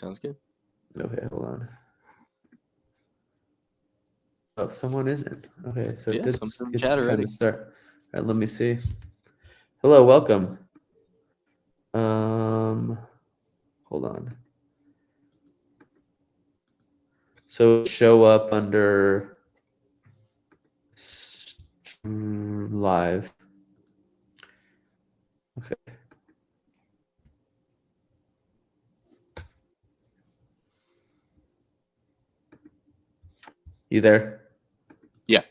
Sounds good. Okay, hold on. Oh, someone isn't. Okay, so Yeah, good some good chat time already. to start. All right, let me see. Hello, welcome. Hold on. So show up under live. Okay. You there? Yeah.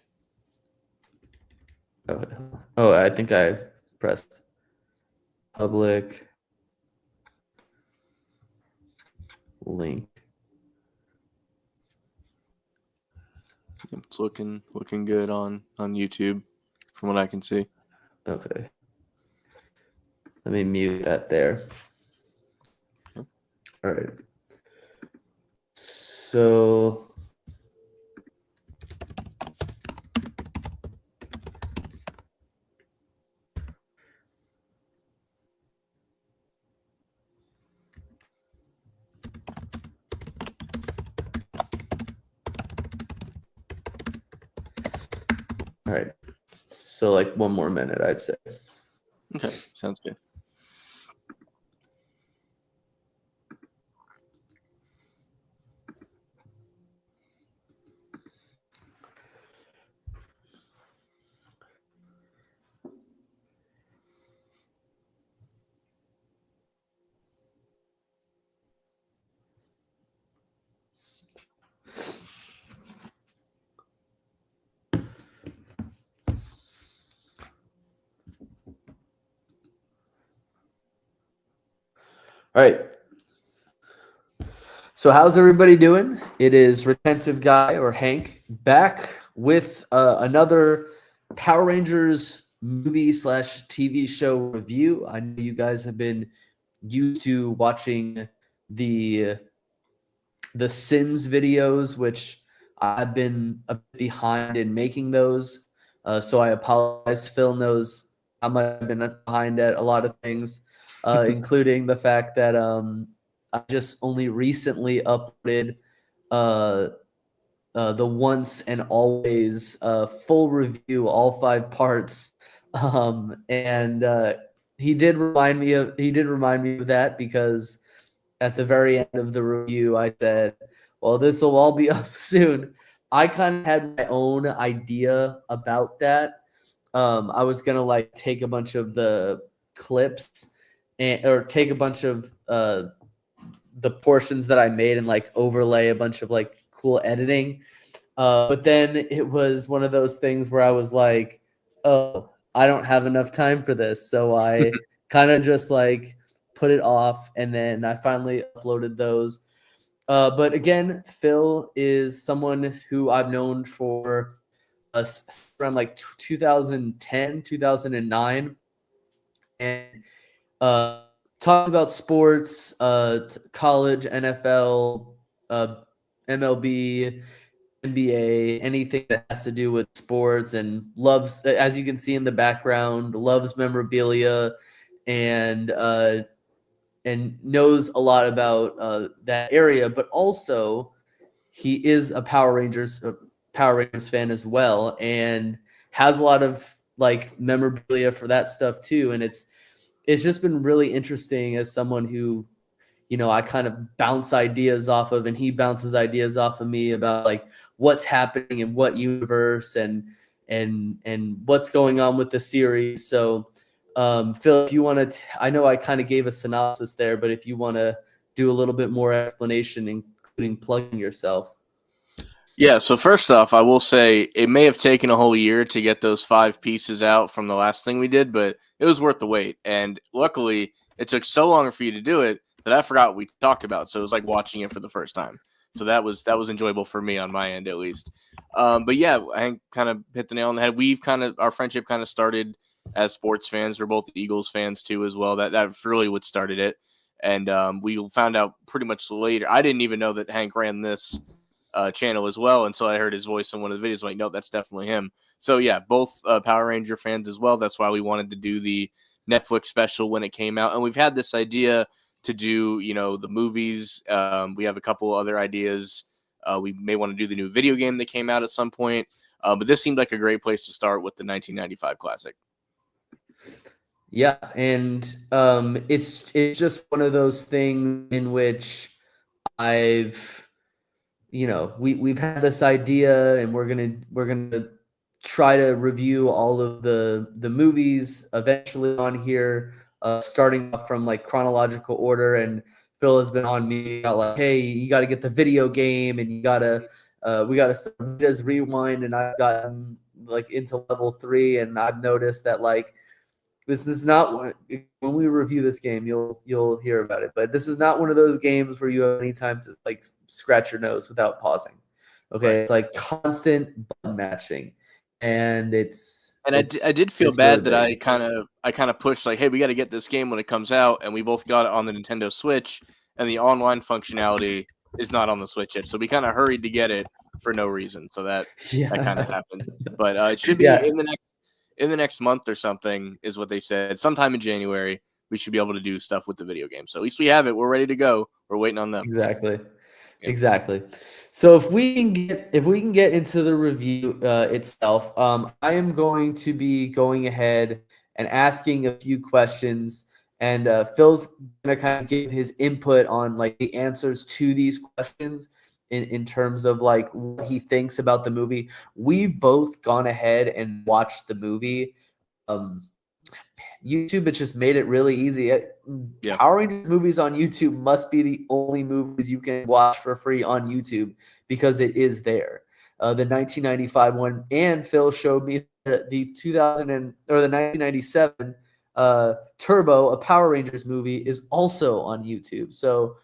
Oh, I think I pressed public link. It's looking good on YouTube from what I can see. Okay. Let me mute that there. Yep. All right. So all right. So like one more minute, I'd say. Okay, sounds good. All right. So how's everybody doing? It is Retentive Guy or Hank back with another Power Rangers movie/TV show review. I know you guys have been used to watching the Sins videos, which I've been a bit behind in making those. So I apologize. Phil knows how much I've been behind at a lot of things, including the fact that I just only recently uploaded the Once and Always full review, all 5 parts. And he did remind me of that because at the very end of the review, I said, well, this will all be up soon. I kind of had my own idea about that. I was going to like take a bunch of the clips or take a bunch of the portions that I made and like overlay a bunch of like cool editing. But then it was one of those things where I was like, oh, I don't have enough time for this. So I kind of just like put it off. And then I finally uploaded those. But again, Phil is someone who I've known for around like 2010, 2009. And talks about sports, college, NFL, MLB, NBA, anything that has to do with sports, and loves, as you can see in the background, loves memorabilia and knows a lot about that area. But also, he is a Power Rangers fan as well, and has a lot of like memorabilia for that stuff too. And it's just been really interesting as someone who, I kind of bounce ideas off of, and he bounces ideas off of me about like what's happening in what universe and what's going on with the series. So, Phil, if you want to, I know I kind of gave a synopsis there, but if you want to do a little bit more explanation, including plugging yourself. Yeah, so first off, I will say it may have taken a whole year to get those 5 pieces out from the last thing we did, but it was worth the wait. And luckily, it took so long for you to do it that I forgot what we talked about. So it was like watching it for the first time. So that was enjoyable for me on my end, at least. But yeah, I kind of hit the nail on the head. Our friendship kind of started as sports fans. We're both Eagles fans too, as well. That's really what started it. And we found out pretty much later. I didn't even know that Hank ran this channel as well until I heard his voice in one of the videos. I'm like, nope, that's definitely him. So yeah, both Power Ranger fans as well. That's why we wanted to do the Netflix special when it came out, and we've had this idea to do, the movies. We have a couple other ideas. We may want to do the new video game that came out at some point. But this seemed like a great place to start with the 1995 classic. Yeah, and it's just one of those things in which I've we've had this idea, and we're gonna try to review all of the movies eventually on here, starting off from like chronological order. And Phil has been on me about like, hey, you got to get the video game, and we gotta start Vita's Rewind, and I've gotten like into level 3, and I've noticed that like this is not when we review this game, you'll hear about it. But this is not one of those games where you have any time to like scratch your nose without pausing. Okay, Right. it's like constant button matching, and I did feel it's bad really that big. I kind of pushed like, hey, we got to get this game when it comes out, and we both got it on the Nintendo Switch, and the online functionality is not on the Switch yet, so we kind of hurried to get it for no reason. So that kind of Yeah, happened, but it should be yeah, in the next month or something, is what they said. Sometime in January, we should be able to do stuff with the video game. So at least we have it. We're ready to go. We're waiting on them. exactly. Yeah. Exactly. So if we can get into the review itself, I am going to be going ahead and asking a few questions, and Phil's gonna kind of give his input on like the answers to these questions in terms of like what he thinks about the movie. We've both gone ahead and watched the movie. Um, YouTube has just made it really easy. Yeah. Power Rangers movies on YouTube must be the only movies you can watch for free on YouTube because it is there. The 1995 one, and Phil showed me the 1997 Turbo, a Power Rangers movie, is also on YouTube. So,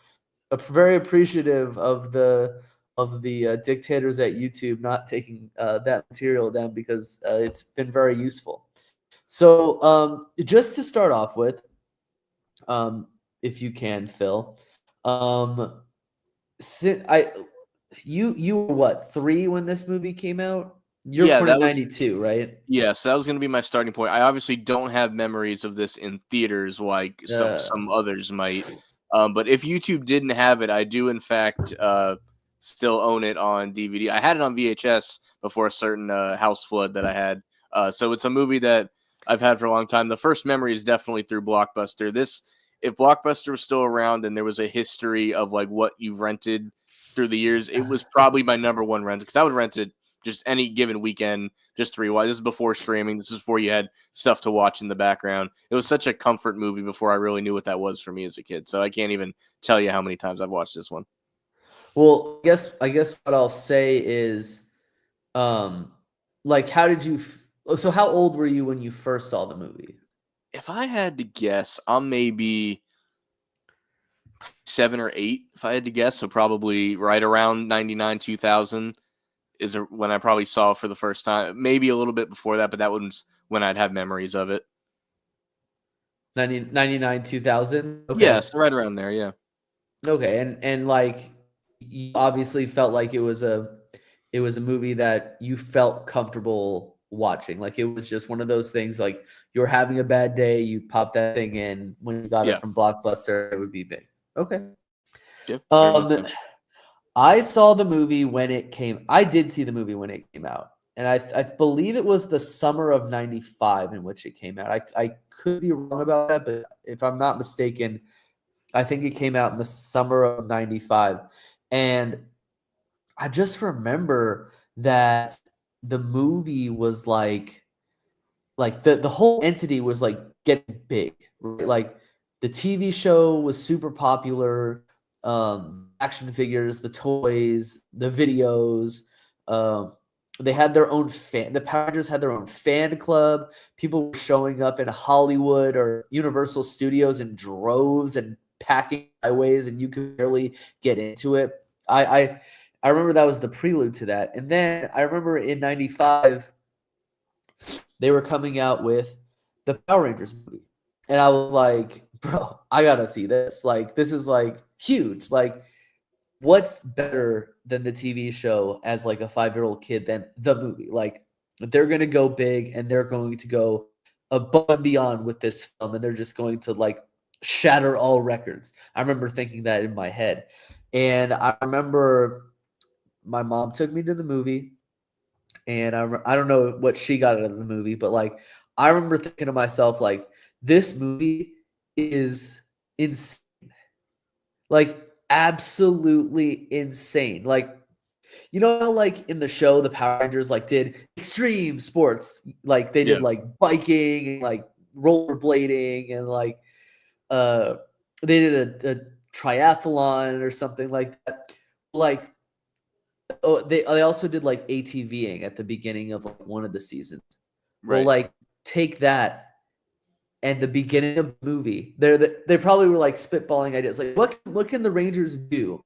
very appreciative of the dictators at YouTube not taking that material down, because it's been very useful. So, just to start off with, if you can, Phil, um, I you were what, 3 when this movie came out? You're Yeah, born in that was '92, right? Yeah, so that was gonna be my starting point. I obviously don't have memories of this in theaters like Uh, some others might. But if YouTube didn't have it, I do in fact still own it on DVD. I had it on VHS before a certain house flood that I had. So it's a movie that I've had for a long time. The first memory is definitely through Blockbuster. If Blockbuster was still around and there was a history of like what you've rented through the years, it was probably my number one rent, because I would rent it just any given weekend just to rewind. This is before streaming. This is before you had stuff to watch in the background. It was such a comfort movie before I really knew what that was for me as a kid. So I can't even tell you how many times I've watched this one. well, I guess what I'll say is, um, like, how did you? So, how old were you when you first saw the movie? If I had to guess, I'm maybe 7 or 8. If I had to guess, so probably right around 99, 2000 when I probably saw it for the first time. Maybe a little bit before that, but that was when I'd have memories of it. 99, 2000. Yeah, Okay. so right around there. Yeah. Okay, and like you obviously felt like it was a movie that you felt comfortable watching. Like it was just one of those things, like you were having a bad day, you pop that thing in. When you got it Yeah. from Blockbuster, it would be big. Okay. Yeah. Very much Um so. I saw the movie when it came. I did see the movie when it came out. And I believe it was the summer of '95 in which it came out. I could be wrong about that, but if I'm not mistaken, I think it came out in the summer of '95. And I just remember that the movie was like the whole entity was like getting big, right? Like the TV show was super popular, action figures, the toys, the videos, um, they had their own the Power Rangers had their own fan club. People were showing up in Hollywood or Universal Studios in droves and packing highways, and you could barely get into it. I remember that was the prelude to that. And then I remember in '95 they were coming out with the Power Rangers movie. And I was like, bro, I gotta see this. Like, this is like huge. Like, what's better than the TV show as like a 5-year-old kid than the movie? Like, they're gonna go big, and they're going to go above and beyond with this film, and they're just going to like shatter all records. I remember thinking that in my head. And I remember my mom took me to the movie, and I don't know what she got out of the movie, but like I remember thinking to myself, like, this movie is insane. Like, absolutely insane. Like, you know how like in the show the Power Rangers like did extreme sports, like they Yeah. did like biking and like rollerblading and like uh they did a triathlon or something like that. Like, oh, they also did like ATVing at the beginning of like one of the seasons. Well, Right. like take that and the beginning of the movie, they probably were like spitballing ideas. Like, what can the Rangers do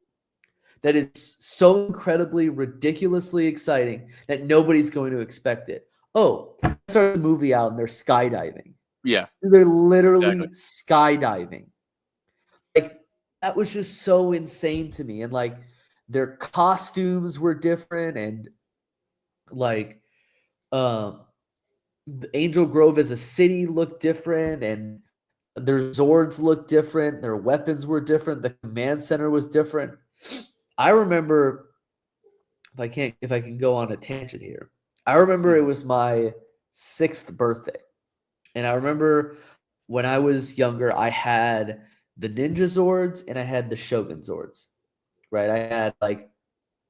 that is so incredibly ridiculously exciting that nobody's going to expect it? Oh, start the movie out and they're skydiving. Yeah. They're literally Exactly. skydiving. Like, that was just so insane to me. And like their costumes were different, and like um Angel Grove as a city looked different, and their Zords looked different, their weapons were different, the command center was different. I remember, if I can go on a tangent here. I remember it Mhm. was my 6th birthday. And I remember when I was younger, I had the Ninja Zords and I had the Shogun Zords. Right? I had like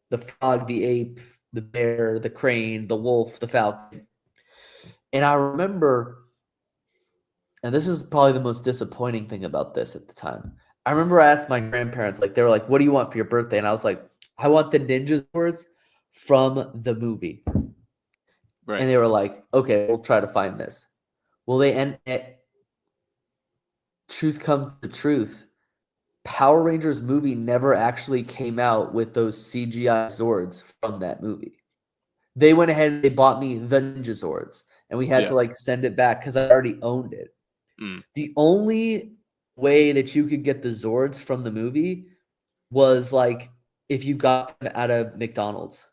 the frog, the ape, the bear, the crane, the wolf, the falcon. And I remember, and this is probably the most disappointing thing about this at the time. I remember I asked my grandparents, like, they were like, "What do you want for your birthday?" And I was like, "I want the Ninja Swords from the movie." Right. And they were like, "Okay, we'll try to find this." Well, they end it. Truth comes to truth. Power Rangers movie never actually came out with those CGI Zords from that movie. They went ahead and they bought me the Ninja Zords, and we had Yeah. to like send it back because I already owned it. Mm. The only way that you could get the Zords from the movie was like if you got them at a McDonald's.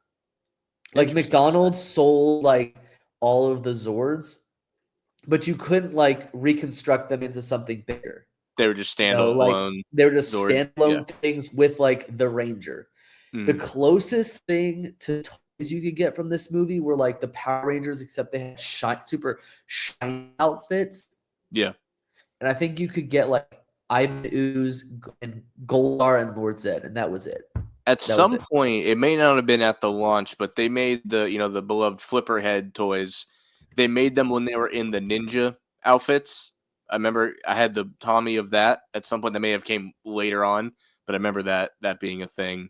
Like Interesting. McDonald's sold like all of the Zords, but you couldn't like reconstruct them into something bigger. They were just You know, like standalone they were just Zords. Yeah. standalone things with like the Ranger. The Mm. closest thing to toys you could get from this movie were like the Power Rangers, except they had super shiny outfits. Yeah. And I think you could get like Ivan Ooze and Goldar and Lord Zed, and that was it. At That was some it. point, it may not have been at the launch, but they made the beloved flipper head toys. They made them when they were in the ninja outfits. I remember I had the Tommy of that at some point. That may have came later on, but I remember that being a thing,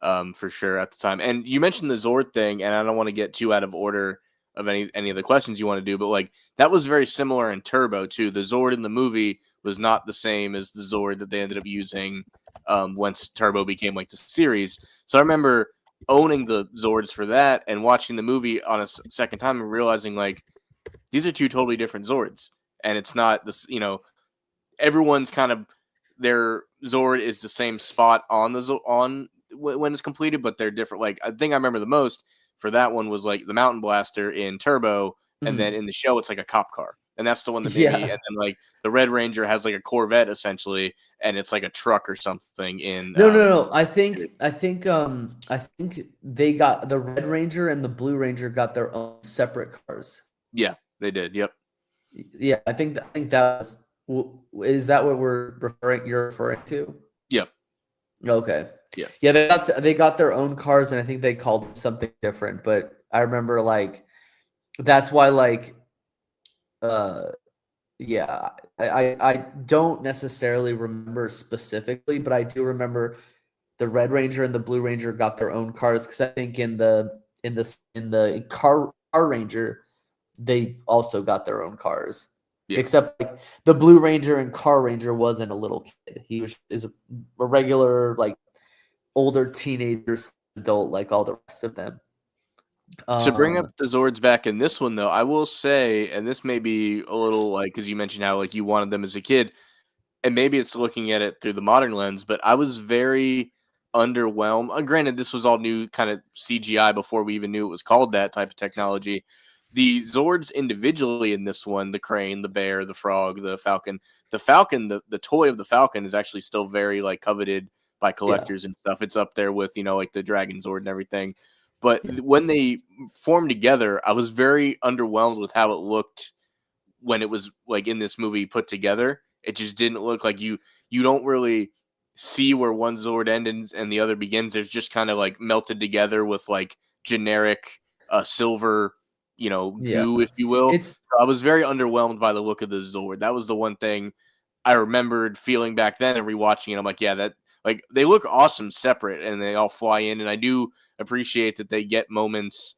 for sure at the time. And you mentioned the Zord thing, and I don't want to get too out of order of any of the questions you want to do, but like that was very similar in Turbo too. The Zord in the movie was not the same as the Zord that they ended up using, once Turbo became like the series. So I remember owning the Zords for that and watching the movie on a second time and realizing like these are two totally different Zords, and it's not this. Everyone's kind of their Zord is the same spot on when it's completed, but they're different. Like I think I remember the most for that one was like the Mountain Blaster in Turbo, and then Mhm. in the show it's like a cop car, and that's the one that made me. Yeah. And then like the Red Ranger has like a Corvette essentially, and it's like a truck or something in No, no, no. series. I think they got the Red Ranger and the Blue Ranger got their own separate cars. Yeah, they did. Yep. Yeah, I think that was is that what you're referring to? Yep. Okay. Yeah. Yeah, they got their own cars, and I think they called them something different, but I remember like that's why like uh yeah, I don't necessarily remember specifically, but I do remember the Red Ranger and the Blue Ranger got their own cars, because I think in the car Ranger they also got their own cars. Yeah. Except like the Blue Ranger and Car Ranger wasn't a little kid. He is a regular like older teenager adult like all the rest of them. To bring up Um the Zords back in this one though, I will say, and this may be a little like because you mentioned how like you wanted them as a kid, and maybe it's looking at it through the modern lens, but I was very underwhelmed. Granted, this was all new kind of CGI before we even knew it was called that type of technology, the Zords individually in this one, the crane, the bear, the frog, the falcon, the toy of the falcon is actually still very like coveted by collectors and stuff. It's up there with, like the Dragon Zord and everything. But when they formed together, I was very underwhelmed with how it looked when it was like in this movie put together. It just didn't look like you don't really see where one Zord ends and the other begins. There's just kind of like melted together with like generic silver, Yeah. goo, if you will. It's So I was very underwhelmed by the look of the Zord. That was the one thing I remembered feeling back then and rewatching it. I'm like, yeah, that like they look awesome separate and they all fly in. And I do appreciate that they get moments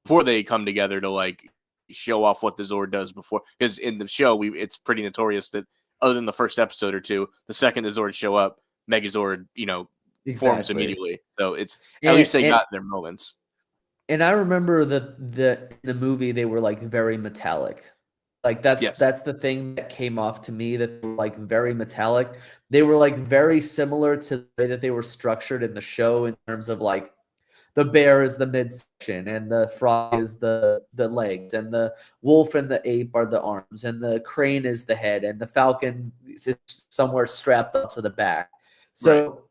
before they come together to like show off what the Zord does before. Because in the show, it's pretty notorious that other than the first episode or two, the second the Zords show up, Megazord, forms exactly. immediately. So it's at And least they got their moments. and I remember that in the movie they were like very metallic. Like Yes. that's the thing that came off to me, that they were like very metallic. They were like very similar to the way that they were structured in the show, in terms of like the bear is the midsection and the frog is the legs and the wolf and the ape are the arms and the crane is the head and the falcon is somewhere strapped onto the back. Right. So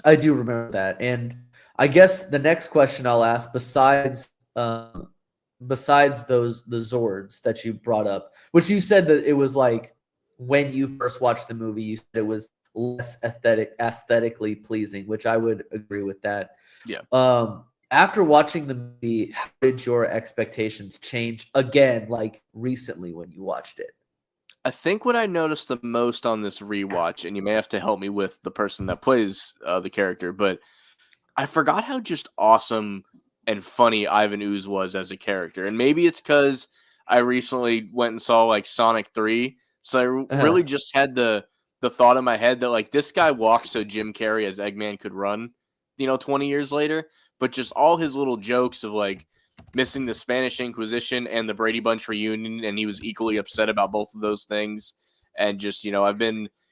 I do remember that. And I guess the next question I'll ask, besides the Zords that you brought up, which you said that it was like when you first watched the movie, you said it was less aesthetically pleasing, which I would agree with that. Yeah. After watching the movie, how did your expectations change again, like recently when you watched it? I think what I noticed the most on this rewatch, and you may have to help me with the person that plays the character, but I forgot how just awesome and funny Ivan Ooze was as a character. And maybe it's because I recently went and saw like Sonic 3. So I really Uh, just had the thought in my head that like this guy walked so Jim Carrey as Eggman could run, 20 years later. But just all his little jokes of like missing the Spanish Inquisition and the Brady Bunch reunion, and he was equally upset about both of those things. And just,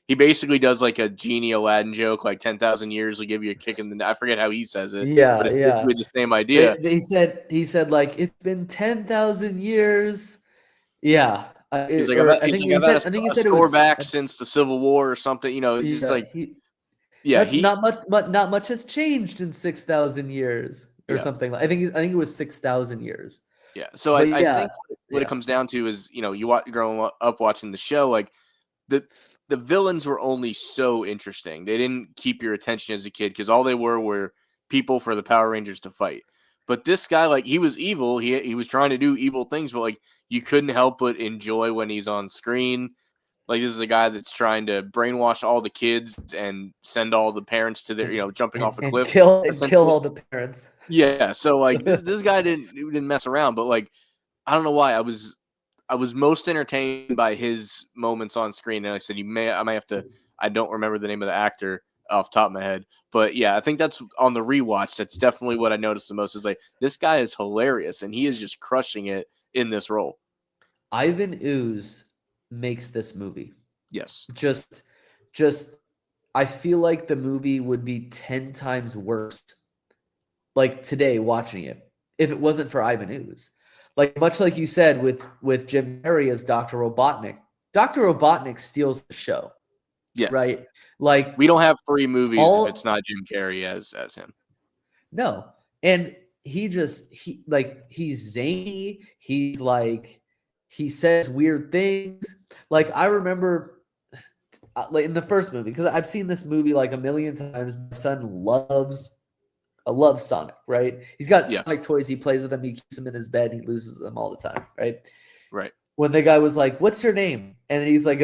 he basically does like a genie Aladdin joke, like 10,000 years will give you a kick in the. I forget how he says it, but yeah, it's yeah. basically the same idea. He said like it's been 10,000 years. Yeah. He's like, Or he's like, I've had I think he a said it store was back since the Civil War or something. It's just yeah, like, yeah, he, not much has changed in 6,000 years or yeah, something. I think it was 6,000 years. yeah. So But I yeah, think what it yeah. comes down to is, growing up watching the show, like the the villains were only so interesting. They didn't keep your attention as a kid because all they were people for the Power Rangers to fight. But this guy, like, he was evil. He was trying to do evil things, but like you couldn't help but enjoy when he's on screen. Like this is a guy that's trying to brainwash all the kids and send all the parents to their, jumping off a And cliff. kill Essentially, all the parents. yeah. So like this guy didn't mess around, but like I don't know why I was most entertained by his moments on screen. And I said, I might have to. I don't remember the name of the actor off the top of my head, but yeah, I think that's on the rewatch. That's definitely what I noticed the most. Is like this guy is hilarious, and he is just crushing it in this role. Ivan Ooze makes this movie. Yes. Just just I feel like the movie would be 10 times worse, like today watching it, if it wasn't for Ivan Ooze. Like much like you said with Jim Carrey as Dr. Robotnik. Dr. Robotnik steals the show, Yes. right? Like We don't have three movies if it's all not Jim Carrey as him. no. And he's zany, he's like he says weird things. Like I remember like in the first movie, because I've seen this movie like a million times. My son loves Sonic, right? He's got Yeah. Sonic toys. He plays with them. He keeps them in his bed. He loses them all the time, right? Right. When the guy was like, "What's your name?" and he's like,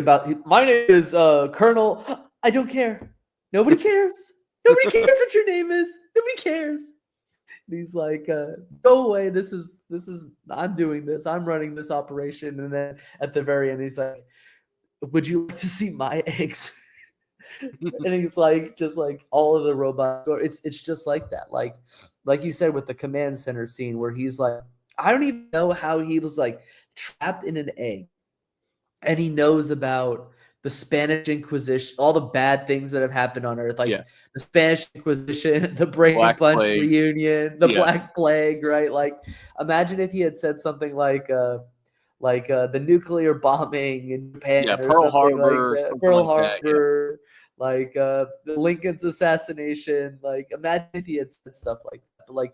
"My name is Colonel." I don't care. Nobody cares. Nobody cares what your name is. Nobody cares. And he's like, "Go away. This is. I'm doing this. I'm running this operation." And then at the very end, he's like, "Would you like to see my eggs?" And he's like, just like all of the robots. It's just like that. Like you said with the command center scene where he's like, I don't even know how he was like trapped in an egg, and he knows about the Spanish Inquisition, all the bad things that have happened on Earth, like Yeah. the Spanish Inquisition, the Brady Black Bunch Plague. reunion, the Yeah. Black Plague, right? Like, imagine if he had said something like the nuclear bombing in Yeah. Japan or Pearl something like Harbor, that, something Pearl like that. Yeah. Harbor, like Lincoln's assassination. Like, imagine if he had said stuff like that. But like,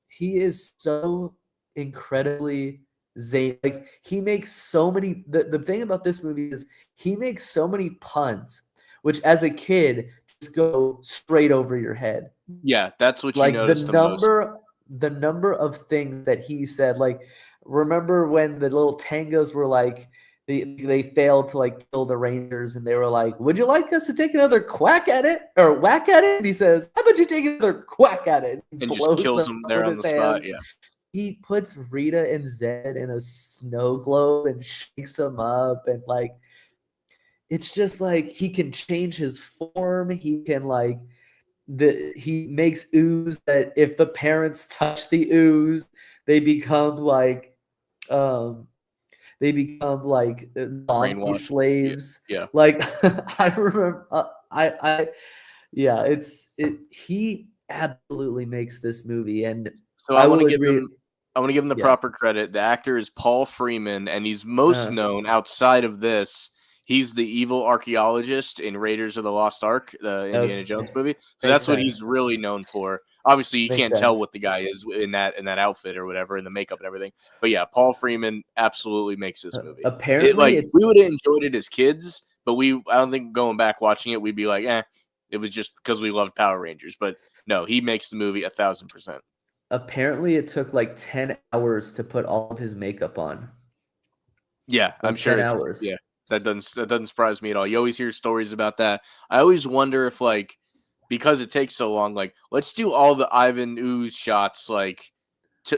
he is so incredibly zany. Like, he makes so many. The thing about this movie is he makes so many puns, which as a kid just go straight over your head. Yeah. That's what you Like notice the most. the number of things that he said. Like, remember when the little tangos were like they failed to like kill the Rangers, and they were like, "Would you like us to take another quack at it or whack at it?" And he says, "How about you take another quack at it?" And he And just blows kills them them up there with on his the spot. hands. Yeah. He puts Rita and Zed in a snow globe and shakes them up, and like, it's just like he can change his form. He can like he makes ooze that if the parents touch the ooze, they become like um zombie Brainwashed. Yeah. slaves. Yeah. Like, I remember I yeah, he absolutely makes this movie, and So I will agree. I want to give him the Yeah. proper credit. The actor is Paul Freeman, and he's most Uh, known outside of this. He's the evil archaeologist in Raiders of the Lost Ark, the Indiana Jones okay. movie. So Makes that's what sense. he's really known for. Obviously, you Makes can't tell sense. what the guy is in that outfit or whatever, in the makeup and everything. But yeah, Paul Freeman absolutely makes this movie. It Apparently like it's we would have enjoyed it as kids, but I don't think going back watching it, we'd be like, it was just because we loved Power Rangers. But no, he makes the movie 1,000%. apparently it took like 10 hours to put all of his makeup on. Yeah, I'm Like sure 10 it's hours. yeah. That doesn't surprise me at all. You always hear stories about that. I always wonder if like because it takes so long, like let's do all the Ivan Ooze shots like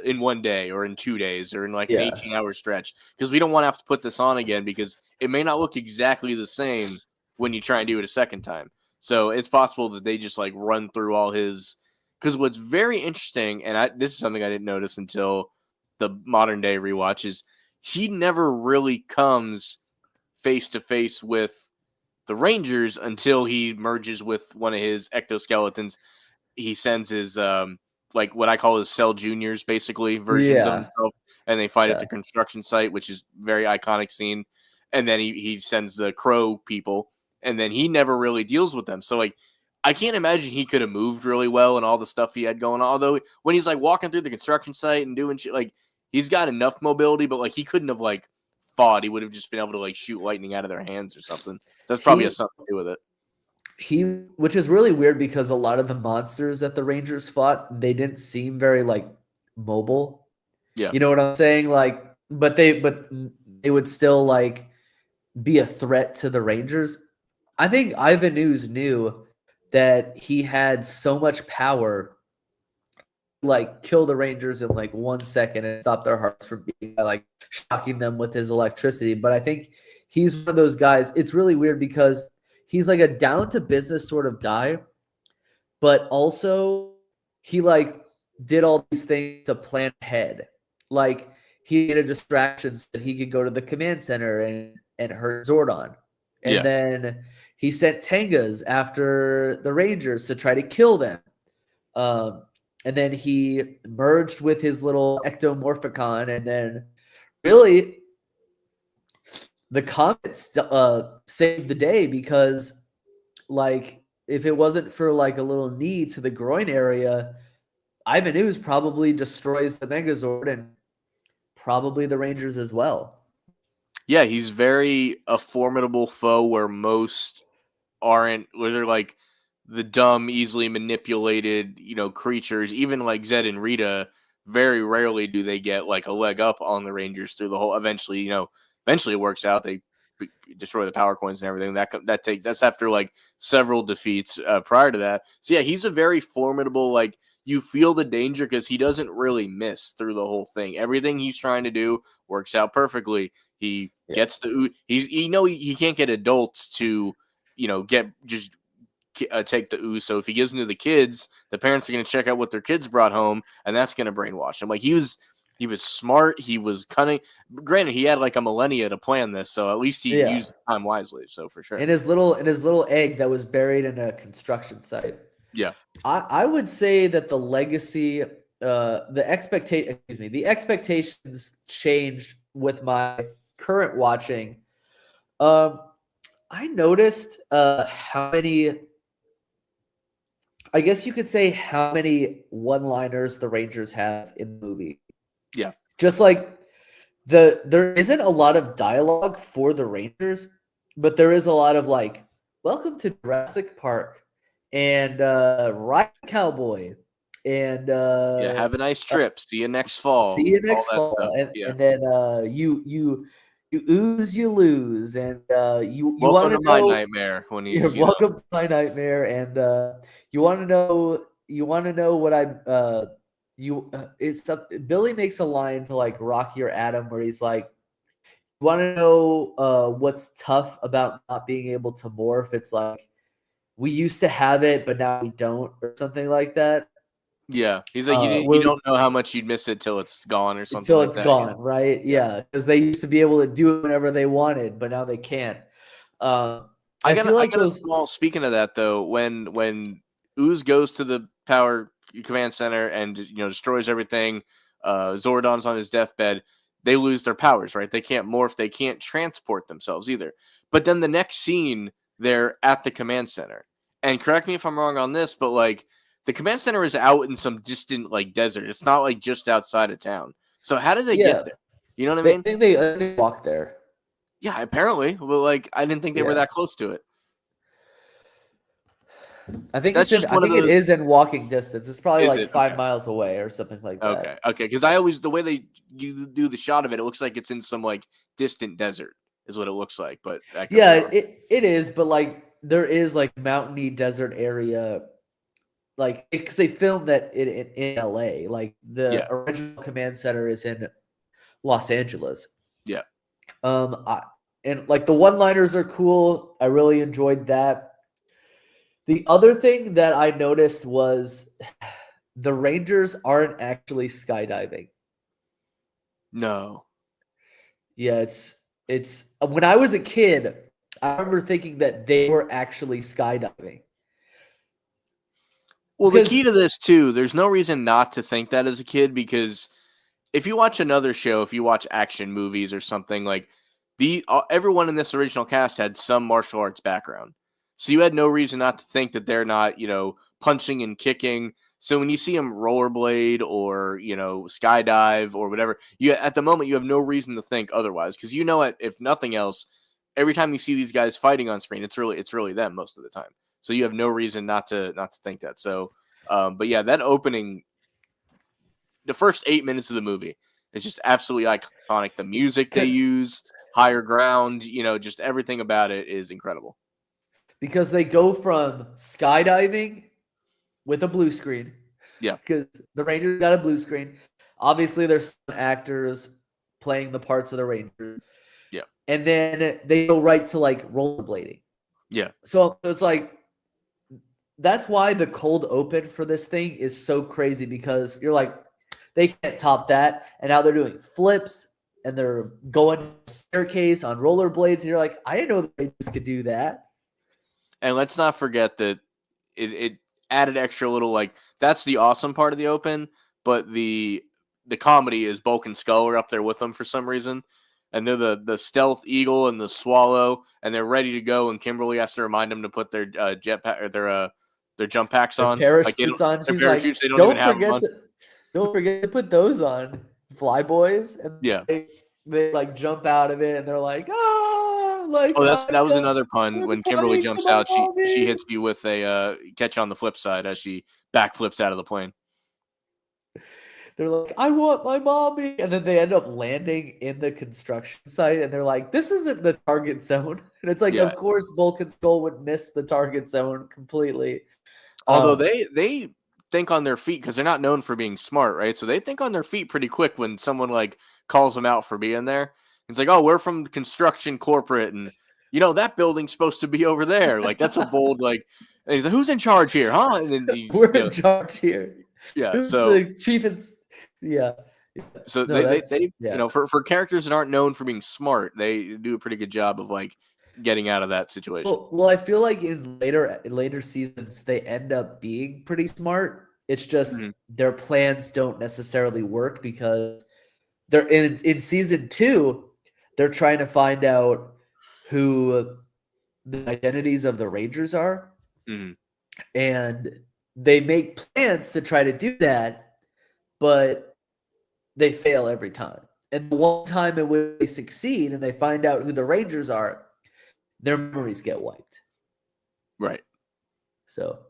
in one day or in 2 days or in like an Yeah. 18-hour stretch because we don't want to have to put this on again because it may not look exactly the same when you try and do it a second time. So it's possible that they just like run through all his. Because what's very interesting, and this is something I didn't notice until the modern day rewatch, is he never really comes face to face with the Rangers until he merges with one of his ectoskeletons. He sends his like what I call his Cell Juniors, basically versions of Yeah. himself, and they fight at Yeah. the construction site, which is very iconic scene. And then he sends the Crow people, and then he never really deals with them. So like I can't imagine he could have moved really well and all the stuff he had going on. Although when he's like walking through the construction site and doing shit, like he's got enough mobility, but like he couldn't have like fought. He would have just been able to like shoot lightning out of their hands or something. So that's probably has He something to do with it. he which is really weird because a lot of the monsters that the Rangers fought, they didn't seem very like mobile. Yeah. You know what I'm saying? Like, but they would still like be a threat to the Rangers. I think Ivan Ooze knew that he had so much power, like kill the Rangers in like 1 second and stop their hearts from beating by like shocking them with his electricity. But I think he's one of those guys. It's really weird because he's like a down to business sort of guy, but also he like did all these things to plan ahead. Like, he made a distraction so that he could go to the command center and hurt Zordon. And Yeah. then he sent Tangas after the Rangers to try to kill them. Um, and then he merged with his little ectomorphicon, and then really the Comets saved the day because, like, if it wasn't for like a little knee to the groin area, Ivan Ooze probably destroys the Megazord and probably the Rangers as well. Yeah, he's very a formidable foe where most aren't where they're like the dumb, easily manipulated, creatures. Even like Zed and Rita, very rarely do they get like a leg up on the Rangers through the whole. Eventually, eventually it works out. They destroy the power coins and everything. That's after like several defeats prior to that. So yeah, he's a very formidable. Like you feel the danger because he doesn't really miss through the whole thing. Everything he's trying to do works out perfectly. He Yeah. gets he can't get adults to get just take the ooze. So if he gives them to the kids, the parents are going to check out what their kids brought home, and that's going to brainwash them. Like He was smart. He was cunning. Granted, he had like a millennia to plan this, so at least he Yeah. used the time wisely. So for sure. In his little egg that was buried in a construction site. Yeah. I would say that the legacy, the expectations changed with my current watching. I noticed how many, I guess you could say, how many one-liners the Rangers have in the movie. Yeah. Just like there isn't a lot of dialogue for the Rangers, but there is a lot of like, welcome to Jurassic Park and Ride Cowboy and Yeah. Have a nice trip. See you next fall. see you All next that fall. stuff. And Yeah. and then you ooze, you lose, and you want Welcome to to my know. nightmare when You're he's, welcome to my nightmare, and you want to know what I it's Billy makes a line to like Rocky or Adam where he's like, you want to know what's tough about not being able to morph? It's like we used to have it, but now we don't, or something like that. yeah. He's like, you Whereas don't know how much you'd miss it till it's gone or something until like it's that. gone, right? Yeah. Yeah, because they used to be able to do it whenever they wanted, but now they can't. I feel I like got a those. small. Speaking of that, though, when Ooze goes to the power command center and destroys everything, Zordon's on his deathbed. They lose their powers, right? They can't morph. They can't transport themselves either. But then the next scene, they're at the command center. And correct me if I'm wrong on this, but like the command center is out in some distant like desert. It's not like just outside of town. So how did they Yeah, get there? You know what I they mean? think they walk there. Yeah, apparently. But like I didn't think they were Yeah. that close to it. I think That's just I one of think it those. is in walking distance. It's probably Is like it? 5 miles away or something like Okay. that. Okay. Because I always the way you do the shot of it, it looks like it's in some like distant desert, is what it looks like. But I could be Yeah, wrong. it is, but like there is like mountainy desert area, like because they filmed that in LA. Like Yeah. the original command center is in Los Angeles. Yeah. I, and like the one-liners are cool. I really enjoyed that. The other thing that I noticed was the Rangers aren't actually skydiving. No. Yeah, it's when I was a kid, I remember thinking that they were actually skydiving. Well, the Because key to this too, there's no reason not to think that as a kid because if you watch another show, if you watch action movies or something like everyone in this original cast had some martial arts background, so you had no reason not to think that they're not punching and kicking. So when you see them rollerblade or skydive or whatever, you at the moment you have no reason to think otherwise because if nothing else, every time you see these guys fighting on screen, it's really them most of the time. So you have no reason not to think that. So, but yeah, that opening the first 8 minutes of the movie is just absolutely iconic. The music they use, higher ground, just everything about it is incredible. because they go from skydiving with a blue screen, Yeah, because the Rangers got a blue screen. Obviously, there's some actors playing the parts of the Rangers, yeah, and then they go right to like rollerblading. yeah, So it's like that's why the cold open for this thing is so crazy because you're like, they can't top that. And now they're doing flips and they're going staircase on rollerblades. And you're like, I didn't know the Rangers could do that. and let's not forget that it added extra little like that's the awesome part of the open, but the comedy is Bulk and Skull are up there with them for some reason. And they're the stealth eagle and the swallow, and they're ready to go. And Kimberly has to remind them to put their jetpack or their jump packs Their on. Like parachutes on. their She's like, parachutes, they don't even have them on. don't forget to put those on, Flyboys. And Yeah. they like jump out of it and they're like, ah, like Oh, that was another pun. I'm When Kimberly running to jumps my out, she mommy. hits you with a catch on the flip side as she backflips out of the plane. They're like, I want my mommy. And then they end up landing in the construction site and they're like, this isn't the target zone. And it's like, Yeah. of course, Bulk and Skull would miss the target zone completely. Although they think on their feet because they're not known for being smart, right? So they think on their feet pretty quick when someone like calls them out for being there. It's like, oh, we're from construction corporate, and that building's supposed to be over there. Like that's a bold like. And he's like, who's in charge here, huh? And then we're in charge here. yeah. Who's So the chief? Yeah. So No, they yeah. for characters that aren't known for being smart, they do a pretty good job of like getting out of that situation. Well, I feel like in later seasons they end up being pretty smart. It's just Mhm. their plans don't necessarily work because they're in season 2, they're trying to find out who the identities of the Rangers are, Mhm. and they make plans to try to do that, but they fail every time. And the one time in which they succeed and they find out who the Rangers are, their memories get wiped. Right. So,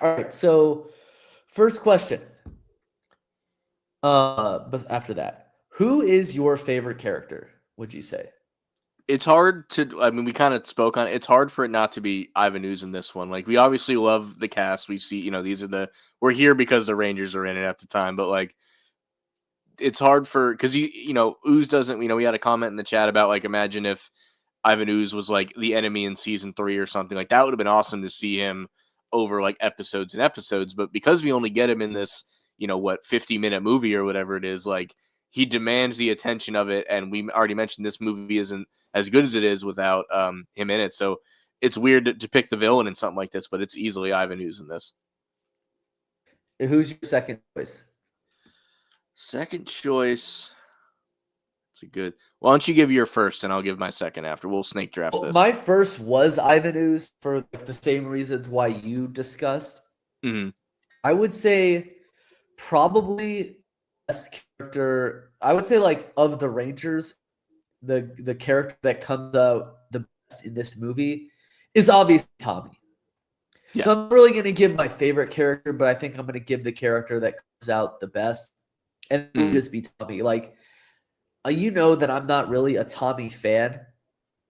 all right. So, first question. But after that, who is your favorite character? Would you say? It's hard to. I mean, we kind of spoke on it. It's hard for it not to be Ivan Ooze in this one. Like, we obviously love the cast. We see, these are we're here because the Rangers are in it at the time. But like, it's hard for because Ooze doesn't. We had a comment in the chat about like, imagine if Ivan Ooze was like the enemy in season 3 or something. Like, that would have been awesome to see him over like episodes and episodes. But because we only get him in this, 50-minute movie or whatever it is, like, he demands the attention of it. And we already mentioned this movie isn't as good as it is without him in it. So it's weird to pick the villain in something like this, but it's easily Ivan Ooze in this. Who's your second choice? Second choice. It's a good. Why don't you give your first and I'll give my second after. We'll snake draft Well, this. my first was Ivan Ooze for the same reasons why you discussed. Hmm. I would say probably best character. I would say like of the Rangers, the character that comes out the best in this movie is obviously Tommy. Yeah. So I'm really going to give my favorite character, but I think I'm going to give the character that comes out the best, and it will Mhm. just be Tommy. Like, you know that I'm not really a Tommy fan.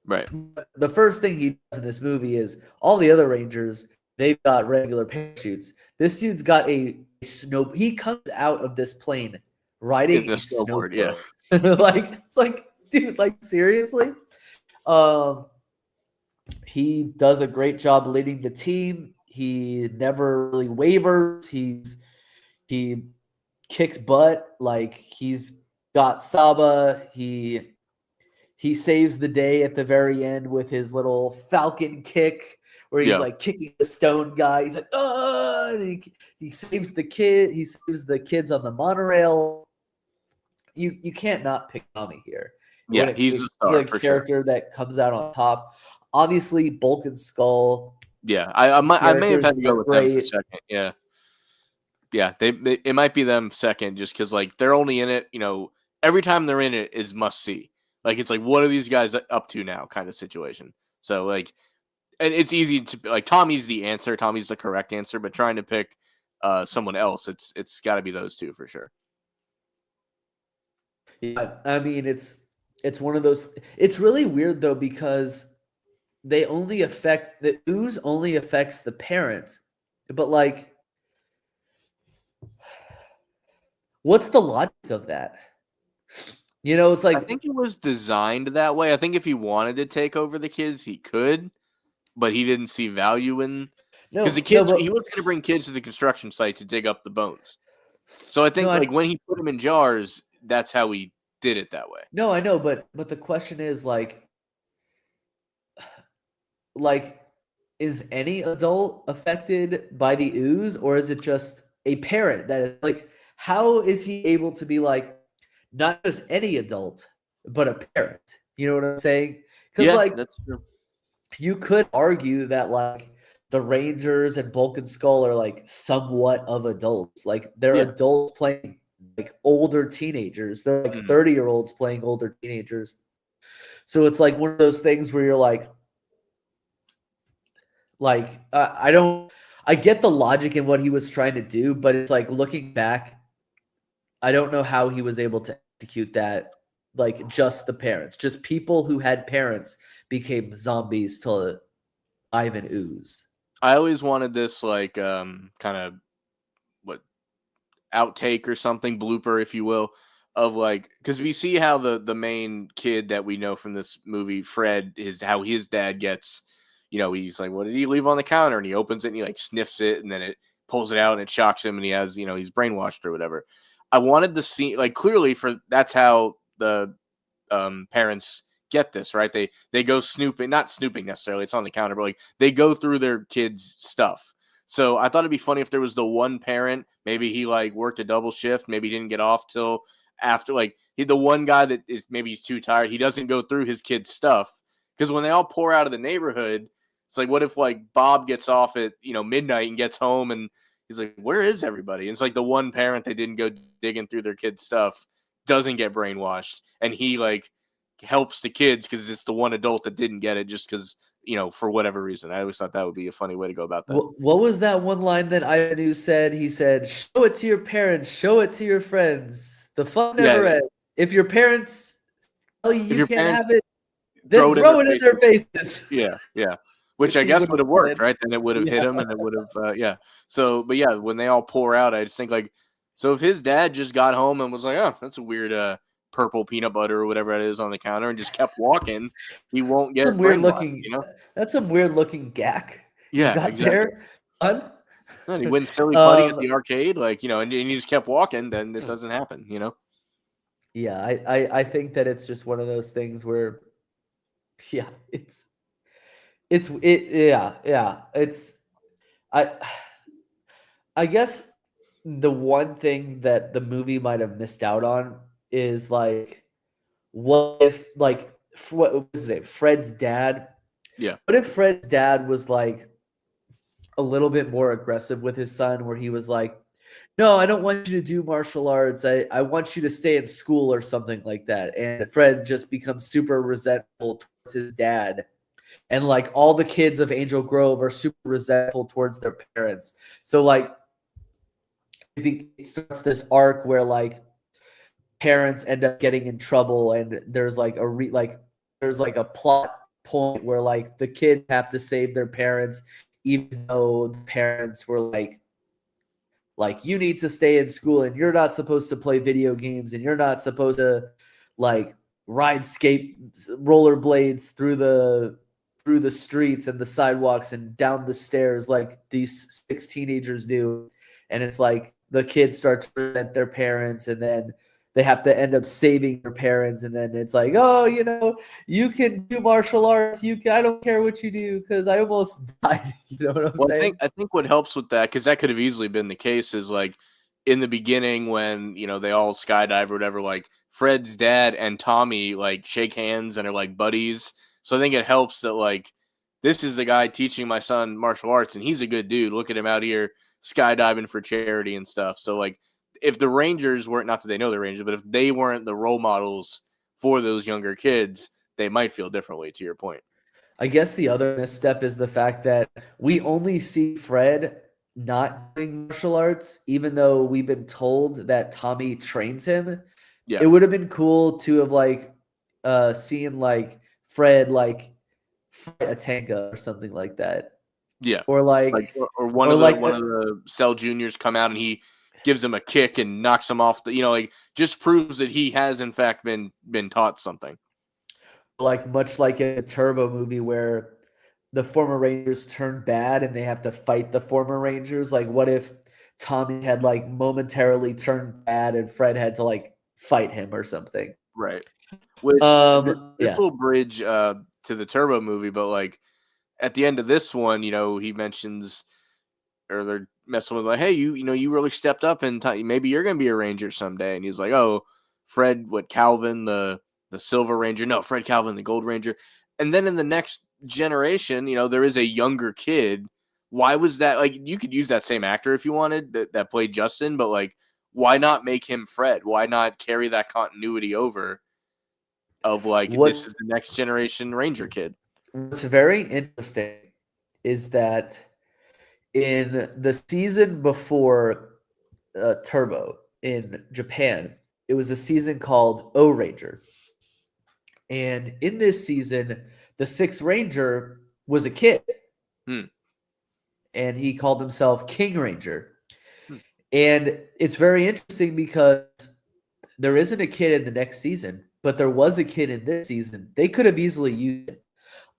Right. The first thing he does in this movie is all the other Rangers, they've got regular parachutes. This dude's got a snow. He comes out of this plane In riding the a snowboard, yeah. snowboard. Like, it's like, dude, like, seriously? Um, he does a great job leading the team. He never really wavers. He kicks butt. Like, he's got Saba. He saves the day at the very end with his little falcon kick where he's Yeah. like kicking the stone guy. He's like, oh, and he saves the kid. He saves the kids on the monorail. You can't not pick Tommy here. Yeah, he's a He's star a for sure. character that comes out on top. Obviously, Bulk and Skull Yeah, I may have had characters to go are with them for great. second. Yeah. Yeah, it might be them second just because like they're only in it, every time they're in it is must see. Like, it's like, what are these guys up to now kind of situation. So like, and it's easy to like, Tommy's the answer. Tommy's the correct answer, but trying to pick someone else, it's got to be those two for sure. Yeah, I mean it's one of those. It's really weird though because the ooze only affects the parents, but like, what's the logic of that? It's I like think it was designed that way. I think if he wanted to take over the kids, he could, but he didn't see value in because the no, kids he but was going to bring kids to the construction site to dig up the bones. So I no, think like when he put them in jars, that's how he did it that way. I know, but the question is like, is any adult affected by the ooze, or is it just a parent that is like, how is he able to be like not just any adult, but a parent? You know what I'm saying? Because Yeah, like that's true. you could argue that like the Rangers and Bulk and Skull are like somewhat of adults. Like they're Yeah. adults playing like older teenagers. They're like Mhm. 30-year-olds playing older teenagers. So it's like one of those things where you're like I get the logic in what he was trying to do, but it's like looking back, I don't know how he was able to execute that. Like just the parents, just people who had parents became zombies to Ivan Ooze. I always wanted this like kind of what outtake or something, blooper if you will, of like because we see how the main kid that we know from this movie, Fred, is how his dad gets. He's like, "What did he leave on the counter?" And he opens it and he like sniffs it, and then it pulls it out and it shocks him, and he has he's brainwashed or whatever. I wanted to see, like, clearly that's how the parents get this, right? They go snooping, not snooping necessarily, it's on the counter, but like they go through their kids' stuff. So I thought it'd be funny if there was the one parent, maybe he like worked a double shift, maybe he didn't get off till after, like the one guy that is maybe he's too tired, he doesn't go through his kids' stuff. Because when they all pour out of the neighborhood, it's like, what if like Bob gets off at midnight and gets home and he's like, where is everybody? And it's like the one parent that didn't go digging through their kids' stuff doesn't get brainwashed, and he like helps the kids because it's the one adult that didn't get it just because for whatever reason. I always thought that would be a funny way to go about that. What was that one line that Ianu said? He said, "Show it to your parents, show it to your friends. The fun never ends. If your parents tell you you can't have it, then throw it in their faces." Yeah. Which I guess would have worked, right? Then it would have hit him, and it would have, yeah. So, but yeah, when they all pour out, I just think like, so if his dad just got home and was like, oh, that's a weird purple peanut butter or whatever it is on the counter, and just kept walking, he won't get weird looking. That's some weird looking gack. Yeah, got exactly. There, and he wins silly putty at the arcade, like and he just kept walking. Then it doesn't happen, Yeah, I think that it's just one of those things where, yeah, it's I guess the one thing that the movie might have missed out on is like, what if like what was it? Fred's dad. Yeah. What if Fred's dad was like a little bit more aggressive with his son, where he was like, no, I don't want you to do martial arts. I want you to stay in school or something like that. And Fred just becomes super resentful towards his dad. And like all the kids of Angel Grove are super resentful towards their parents. So like it starts this arc where like parents end up getting in trouble, and there's like there's like a plot point where like the kids have to save their parents, even though the parents were like you need to stay in school, and you're not supposed to play video games, and you're not supposed to like ride rollerblades through the streets and the sidewalks and down the stairs like these 6 teenagers do. And it's like the kids start to resent their parents, and then they have to end up saving their parents. And then it's like, oh, you can do martial arts. I don't care what you do because I almost died. You know what I'm saying? I think what helps with that, because that could have easily been the case, is like in the beginning when, they all skydive or whatever, like Fred's dad and Tommy like shake hands and are like buddies. So I think it helps that like, this is the guy teaching my son martial arts and he's a good dude. Look at him out here skydiving for charity and stuff. So like, if the Rangers weren't, not that they know the Rangers, but if they weren't the role models for those younger kids, they might feel differently, to your point. I guess the other misstep is the fact that we only see Fred not doing martial arts, even though we've been told that Tommy trains him. Yeah. It would have been cool to have like seen like Fred like fight a Tenga or something like that. Yeah. Or like or one of the Cell Juniors come out and he gives him a kick and knocks him off the, like just proves that he has in fact been taught something. Like much like a Turbo movie where the former Rangers turn bad and they have to fight the former Rangers. Like what if Tommy had like momentarily turned bad and Fred had to like fight him or something? Right. Which this will bridge to the Turbo movie, but like at the end of this one, he mentions, or they're messing with like, hey, you really stepped up and maybe you're gonna be a Ranger someday. And he's like, oh, Fred, Calvin, the Silver Ranger? No, Fred Calvin, the Gold Ranger. And then in the next generation, there is a younger kid. Why was that? Like, you could use that same actor if you wanted that played Justin, but like, why not make him Fred? Why not carry that continuity over of like, this is the next generation Ranger kid? What's very interesting is that in the season before Turbo in Japan, it was a season called O Ranger. And in this season, the 6th Ranger was a kid. And he called himself King Ranger. And it's very interesting because there isn't a kid in the next season, but there was a kid in this season. They could have easily used it.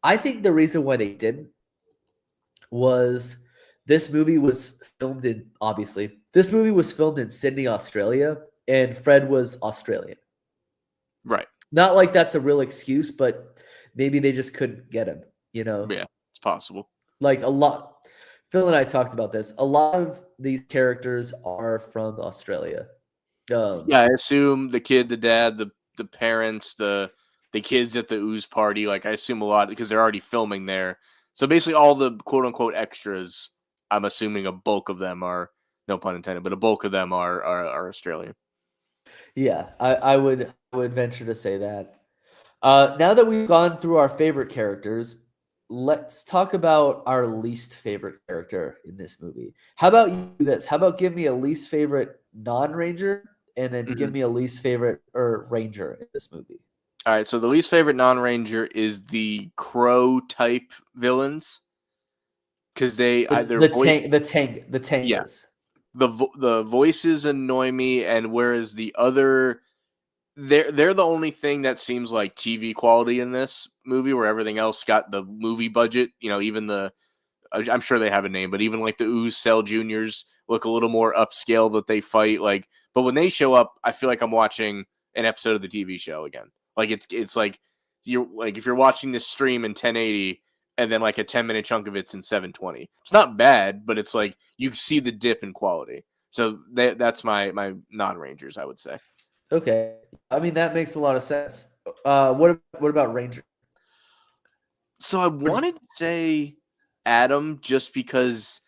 I think the reason why they didn't was this movie was filmed in Sydney, Australia. and Fred was Australian. Right. Not like that's a real excuse, but maybe they just couldn't get him, you know? Yeah, it's possible. Like a lot Phil and I talked about this. A lot of these characters are from Australia. Yeah, I assume the kid, the dad, the parents, the kids at the ooze party. Like I assume a lot because they're already filming there. So basically, all the quote unquote extras. I'm assuming a bulk of them are, no pun intended, but a bulk of them are Australian. Yeah, I would venture to say that. Now that we've gone through our favorite characters, let's talk about our least favorite character in this movie. How about you do this? How about give me a least favorite non-ranger and then give Mhm. me a least favorite or ranger in this movie? All right, so the least favorite non-ranger is the crow type villains because their voice. The Yeah, tangas. the voices annoy me, and whereas the other, they're the only thing that seems like TV quality in this movie, where everything else got the movie budget. Even I'm sure they have a name, but even like the Ooze Cell Juniors look a little more upscale that they fight. Like, but when they show up, I feel like I'm watching an episode of the TV show again. Like it's like you're like if you're watching this stream in 1080 and then like a 10-minute chunk of it's in 720. It's not bad, but it's like you see the dip in quality. So that's my non Rangers, I would say. Okay. I mean that makes a lot of sense. What about ranger? So I What do wanted to say Adam just because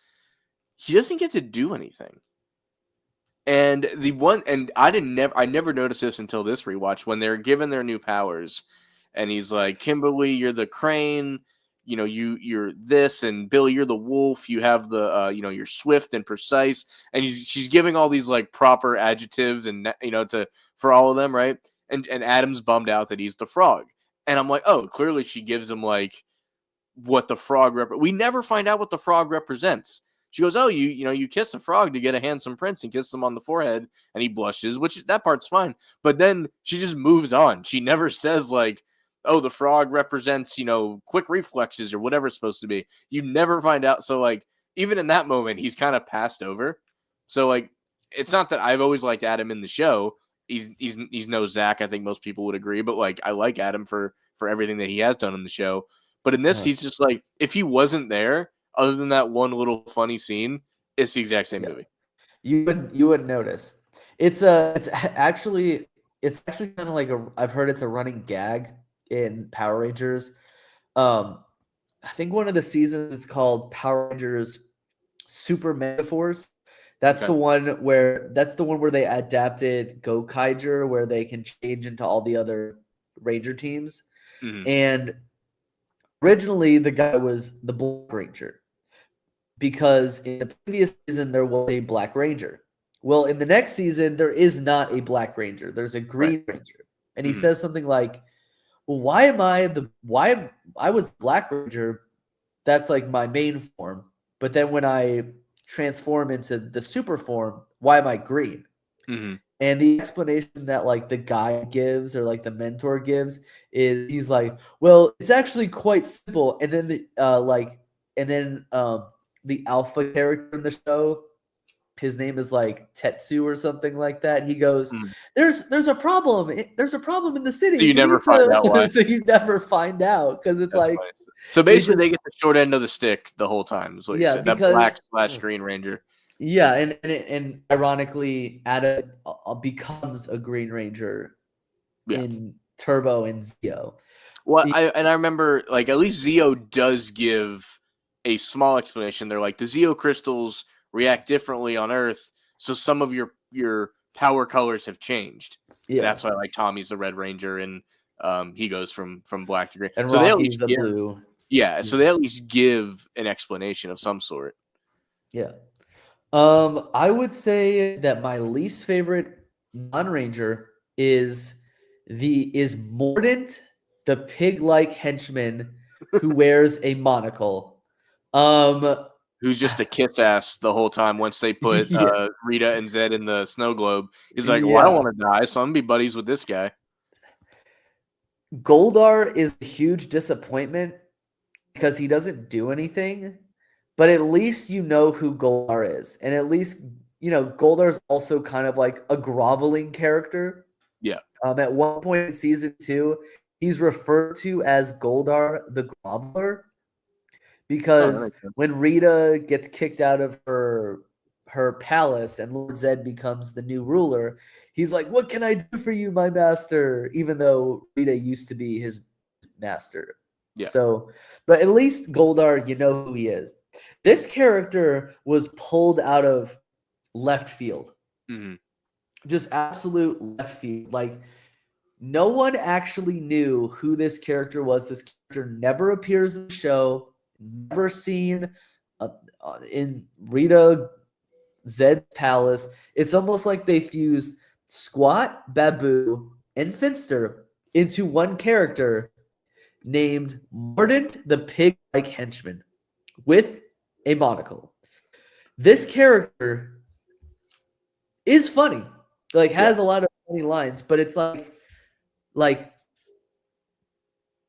he doesn't get to do anything. And I never noticed this until this rewatch when they're given their new powers, and he's like, Kimberly, you're the crane, you're this, and Billy, you're the wolf. You have the you're swift and precise, and she's giving all these like proper adjectives and to for all of them, right? And Adam's bummed out that he's the frog, and I'm like, oh, clearly she gives him like what the frog we never find out what the frog represents. She goes, "Oh, you kiss a frog to get a handsome prince and kiss him on the forehead," and he blushes, which that part's fine. But then she just moves on. She never says like, "Oh, the frog represents quick reflexes or whatever it's supposed to be." You never find out. So like, even in that moment, he's kind of passed over. So like, it's not that I've always liked Adam in the show. He's no Zach. I think most people would agree. But like, I like Adam for everything that he has done in the show. But in this, uh, he's just like, if he wasn't there, other than that one little funny scene, it's the exact same yeah. movie. You wouldn't notice. It's actually kind of like I've heard it's a running gag in Power Rangers. Um, I think one of the seasons is called Power Rangers Super Metaphors. Okay. That's the one where they adapted Gokaiger, where they can change into all the other Ranger teams. Hmm. And originally, the guy was the Black Ranger because in the previous season there was a Black Ranger. Well, in the next season there is not a Black Ranger. There's a Right. Green Ranger, and he Hmm. says something like, "Well, why am I the why I was Black Ranger? That's like my main form. But then when I transform into the super form, why am I green?" Hmm. And the explanation that like the guy gives or like the mentor gives is he's like, well, it's actually quite simple. And then the alpha character in the show, his name is like Tetsu or something like that. He goes, Hmm. "There's a problem. There's a problem in the So city. you We never need find out to." why. So you never find out because it's That's like funny. So they basically, just they get the short end of the stick the whole time. Is what you're yeah saying? That because black slash green ranger. yeah, and ironically, Adam becomes a Green Ranger Yeah. in Turbo and Zeo. Well, I remember like at least Zeo does give a small explanation. They're like the Zeo crystals react differently on Earth, so some of your power colors have changed, and Yeah, that's why like Tommy's the Red Ranger and he goes from black to gray. and So they at Rocky's least the give blue. yeah. Yeah, So they at least give an explanation of some sort. yeah. I would say that my least favorite non-ranger is Mordant, the pig-like henchman who wears a monocle. Um, Who's just a kiss ass the whole time. Once they put yeah, Rita and Zed in the snow globe, he's like, "Well, I don't yeah. want to die, so I'm gonna be buddies with this guy." Goldar is a huge disappointment because he doesn't do anything, but at least you know who Goldar is, and at least Goldar's also kind of like a groveling character. Yeah. At one point in season 2, he's referred to as Goldar the Groveler Oh, that because makes sense. when Rita gets kicked out of her palace and Lord Zed becomes the new ruler, he's like, "What can I do for you, my master?" Even though Rita used to be his master. Yeah. So, but at least Goldar, you know who he is. This character was pulled out of left field. Hmm. Just absolute left field. Like, no one actually knew who this character was. This character never appears in the show, never seen in Rita Zed's palace. It's almost like they fused Squat, Babu, and Finster into one character named Mordant the Pig-like Henchman with a monocle. This character is funny, like Yeah. has a lot of funny lines, but it's like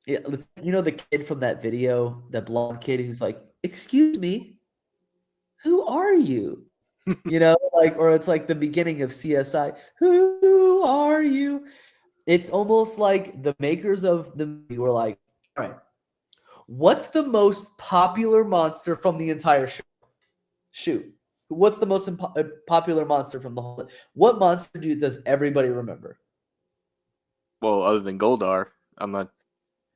the kid from that video, that blonde kid who's like, "Excuse me, who are you?" Or it's like the beginning of CSI. Who are you? It's almost like the makers of the movie were like, all right, what's the most popular monster from the entire show? Shoot. What's the most popular monster from the whole? What monster does everybody remember? Well, other than Goldar, I'm not.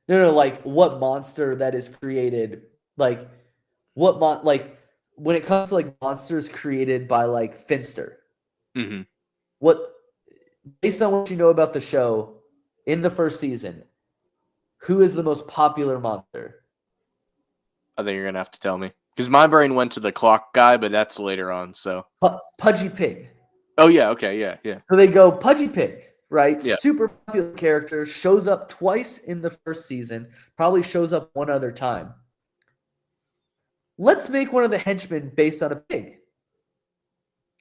No, like what monster that is created, like like when it comes to like monsters created by like Finster, Hmm. what based on what you know about the show in the first season, who is the most popular monster? I think you're gonna have to tell me because my brain went to the clock guy, but that's later on. So. Pudgy Pig. Oh yeah. Okay. Yeah. Yeah. So they go Pudgy Pig, right? Yeah. Super popular character, shows up twice in the first season, probably shows up one other time. Let's make one of the henchmen based on a pig.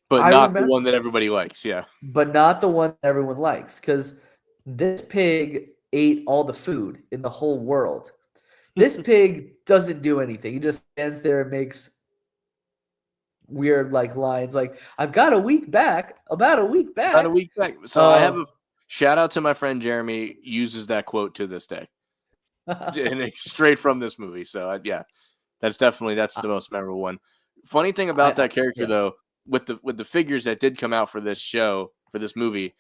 But I not the remember, one that everybody likes. Yeah. but not the one everyone likes, because this pig ate all the food in the whole world. This pig doesn't do anything. He just stands there and makes weird like lines like, "I've got a week back, about a week back." About a week back. So I have a shout out to my friend Jeremy. Uses that quote to this day, and it's straight from this movie. So yeah, that's the most memorable one. Funny thing about that character Yeah. though, with the figures that did come out for this show, for this movie,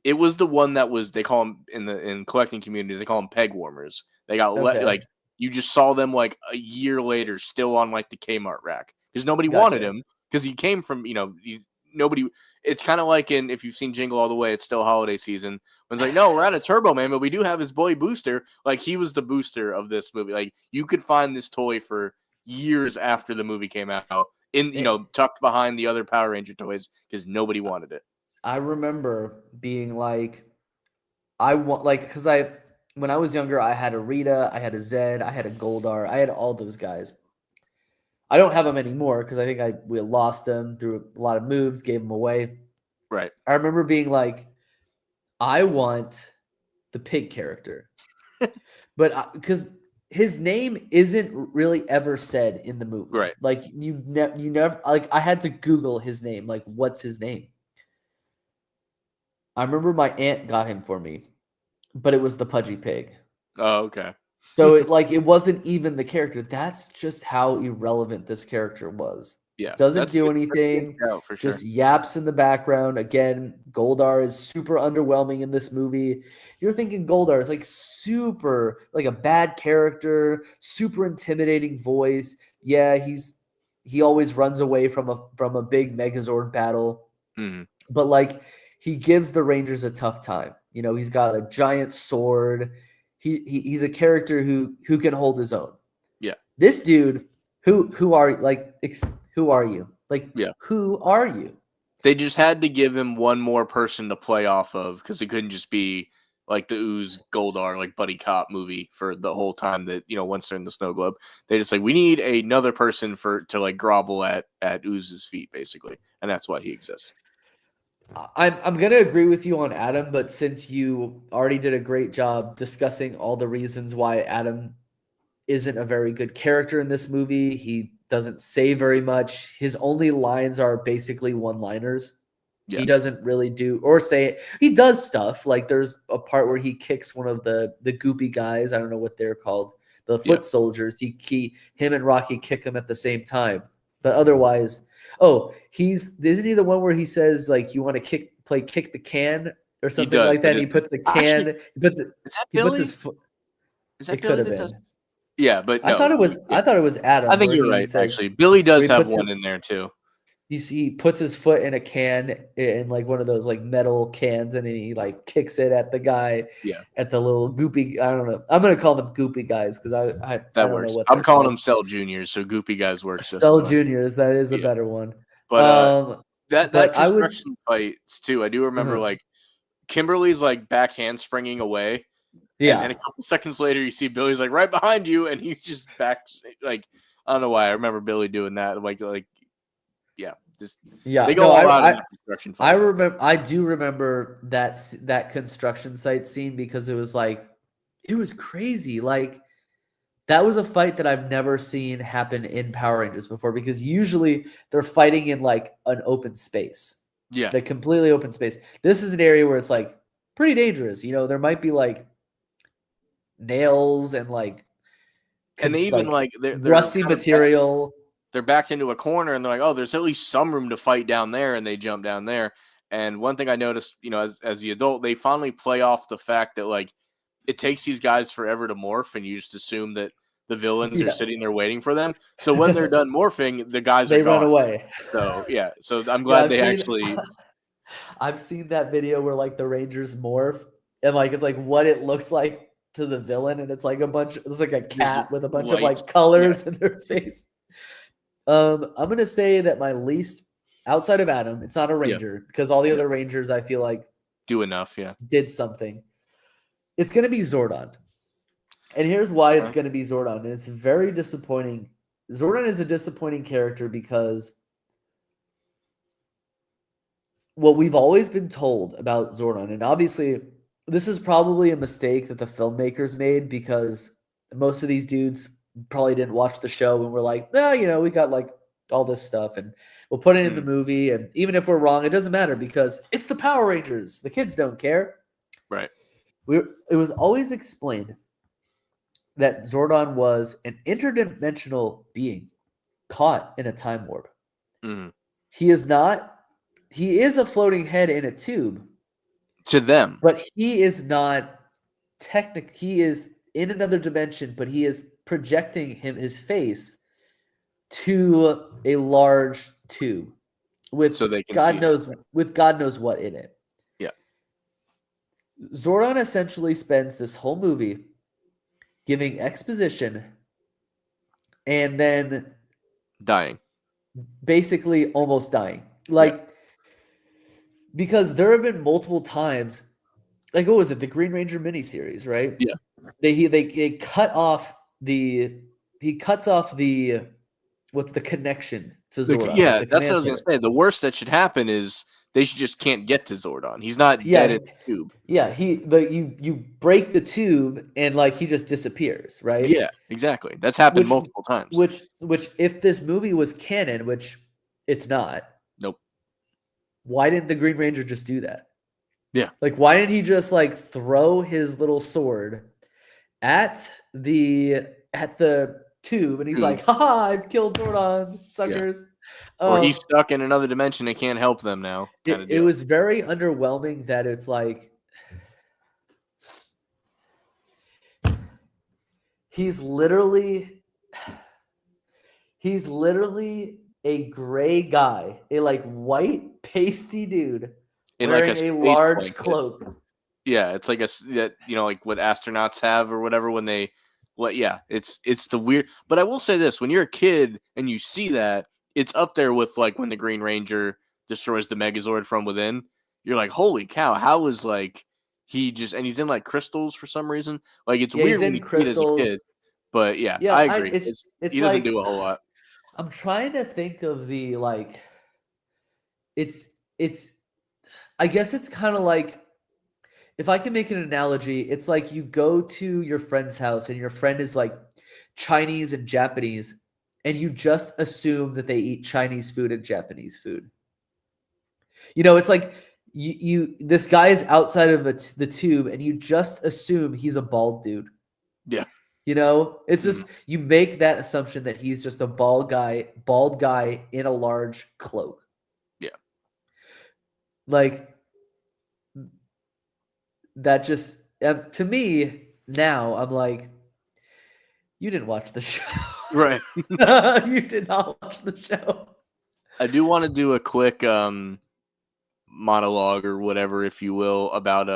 it was the one that was, they call them in collecting communities, they call them peg warmers. They got Okay. like, you just saw them like a year later still on like the Kmart rack because nobody wanted Gotcha. him because he came from nobody. It's kind of like in, if you've seen Jingle All the Way, it's still holiday season. When it's like, no, we're out of Turbo Man, but we do have his boy Booster. Like, he was the Booster of this movie. Like, you could find this toy for years after the movie came out in tucked behind the other Power Ranger toys because nobody wanted it. I remember being like, because when I was younger, I had a Rita, I had a Zed, I had a Goldar, I had all those guys. I don't have them anymore because I think we lost them through a lot of moves, gave them away. Right. I remember being like, I want the pig character, but because his name isn't really ever said in the movie, Right. like you never like, I had to Google his name, like what's his name. I remember my aunt got him for me, but it was the Pudgy Pig. Oh, okay. So it wasn't even the character. That's just how irrelevant this character was. Yeah. Doesn't That's do good. That's anything. good shout, for sure. Just yaps in the background. Again, Goldar is super underwhelming in this movie. You're thinking Goldar is like super, like a bad character, super intimidating voice. Yeah, he always runs away from a big Megazord battle. Mm-hmm. But like, he gives the Rangers a tough time. He's got a giant sword. He's a character who can hold his own. Yeah. This dude, who are who are you? Like, yeah. Who are you? They just had to give him one more person to play off of because it couldn't just be like the Ooze Goldar like buddy cop movie for the whole time that once they're in the snow globe. They just like, we need another person to like grovel at Ooze's feet basically, and that's why he exists. I'm gonna agree with you on Adam, but since you already did a great job discussing all the reasons why Adam isn't a very good character in this movie, he doesn't say very much. His only lines are basically one-liners. Yeah. He doesn't really do or say it. He does stuff. Like there's a part where he kicks one of the goopy guys. I don't know what they're called. The foot soldiers. Him and Rocky kick him at the same time. But otherwise, isn't he the one where he says like you want to kick the can or something does. like that? And he puts the can. Actually, Is that he puts Billy? his foot. Is that It could Billy have that been. does? Yeah, but I no. thought it was. Yeah. I thought it was Adam. I think you're right. Actually, Billy does have one in there too. You see, he puts his foot in a can in like one of those like metal cans, and he like kicks it at the guy. Yeah, at the little goopy. I don't know. I'm gonna call them goopy guys because I don't works. know what I'm calling called. them Cell Juniors, so Goopy Guys works just Cell as well. Juniors. That is a better one. But that but construction fights too. I do remember like Kimberly's like back handspringing away. Yeah. And then a couple seconds later, you see Billy's like right behind you, and he's just back. Like I don't know why I remember Billy doing that. Like yeah, just They go all out in that construction fight. I do remember that construction site scene because it was crazy. Like that was a fight that I've never seen happen in Power Rangers before because usually they're fighting in like an open space. Yeah, like completely open space. This is an area where it's like pretty dangerous. You know, there might be like nails and like and they even like they're rusty material. They're backed into a corner and they're like, oh, there's at least some room to fight down there, and they jump down there. And one thing I noticed, you know, as the adult, they finally play off the fact that like it takes these guys forever to morph, and you just assume that the villains are sitting there waiting for them. So when they're done morphing, the guys they are gone. Run away. So yeah, so I'm glad actually. I've seen that video where like the Rangers morph, and like it's like what it looks like to the villain, and it's like a cat with a bunch of like colors in their face. I'm gonna say that my least outside of Adam, it's not a Ranger because all the other Rangers I feel like do enough, did something. It's gonna be Zordon, and here's why it's gonna be Zordon, and it's very disappointing. Zordon is a disappointing character because what we've always been told about Zordon, and obviously this is probably a mistake that the filmmakers made because most of these dudes probably didn't watch the show and were like, you know, we got like all this stuff and we'll put it in the movie. And even if we're wrong, it doesn't matter because it's the Power Rangers. The kids don't care. Right. It was always explained that Zordon was an interdimensional being caught in a time warp. Mm-hmm. He is not. He is a floating head in a tube. To them. But he is not he is in another dimension, but he is projecting his face to a large tube with God knows what in it. Yeah. Zordon essentially spends this whole movie giving exposition and then dying. Basically almost dying. Because there have been multiple times, like what was it, the Green Ranger miniseries, right? Yeah. They cut off he cuts off what's the connection to Zordon? Yeah, that's what I was gonna say. The worst that should happen is they just can't get to Zordon. He's not dead in the tube. Yeah, you break the tube and like he just disappears, right? Yeah, exactly. That's happened multiple times. Which if this movie was canon, which it's not. Nope. Why didn't the Green Ranger just do that? Yeah. Like why didn't he just like throw his little sword at the tube and he's like, haha, I've killed Zordon, suckers. Yeah. Or he's stuck in another dimension and can't help them now. It was very underwhelming that it's like he's literally a gray guy, a like white pasty dude wearing like a large cloak. Yeah, it's like like what astronauts have or whatever when they it's the weird. But I will say this, when you're a kid and you see that, it's up there with like when the Green Ranger destroys the Megazord from within. You're like, holy cow, how is like he's in like crystals for some reason. Like it's weird when you see it as a kid. But yeah, I agree. He doesn't do a whole lot. I'm trying to think of the like it's I guess it's kind of like, if I can make an analogy, it's like you go to your friend's house and your friend is like Chinese and Japanese, and you just assume that they eat Chinese food and Japanese food. It's like this guy is outside of the tube, and you just assume he's a bald dude. Yeah. It's just you make that assumption that he's just a bald guy in a large cloak. Yeah. Like that just to me now, I'm like, you didn't watch the show. Right. You did not watch the show. I do want to do a quick monologue or whatever, if you will, about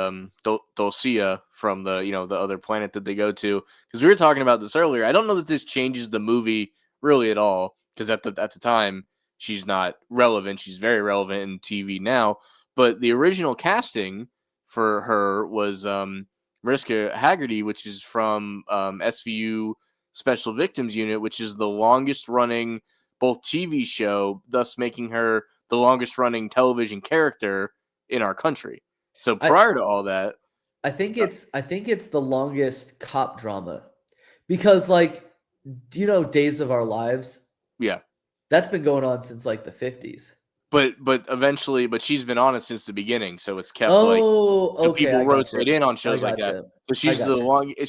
Dulcia from the the other planet that they go to, because we were talking about this earlier. I don't know that this changes the movie really at all, because at the time she's not relevant. She's very relevant in TV now, but the original casting for her was Mariska Haggerty, which is from SVU Special Victims Unit, which is the longest running both TV show, thus making her the longest running television character in our country. So prior to all that, I think it's the longest cop drama, because do you know Days of Our Lives? yeah. That's been going on since like the 50s. But eventually, she's been on it since the beginning, so it's kept so Okay, people I rotate gotcha. in on shows like that. So she's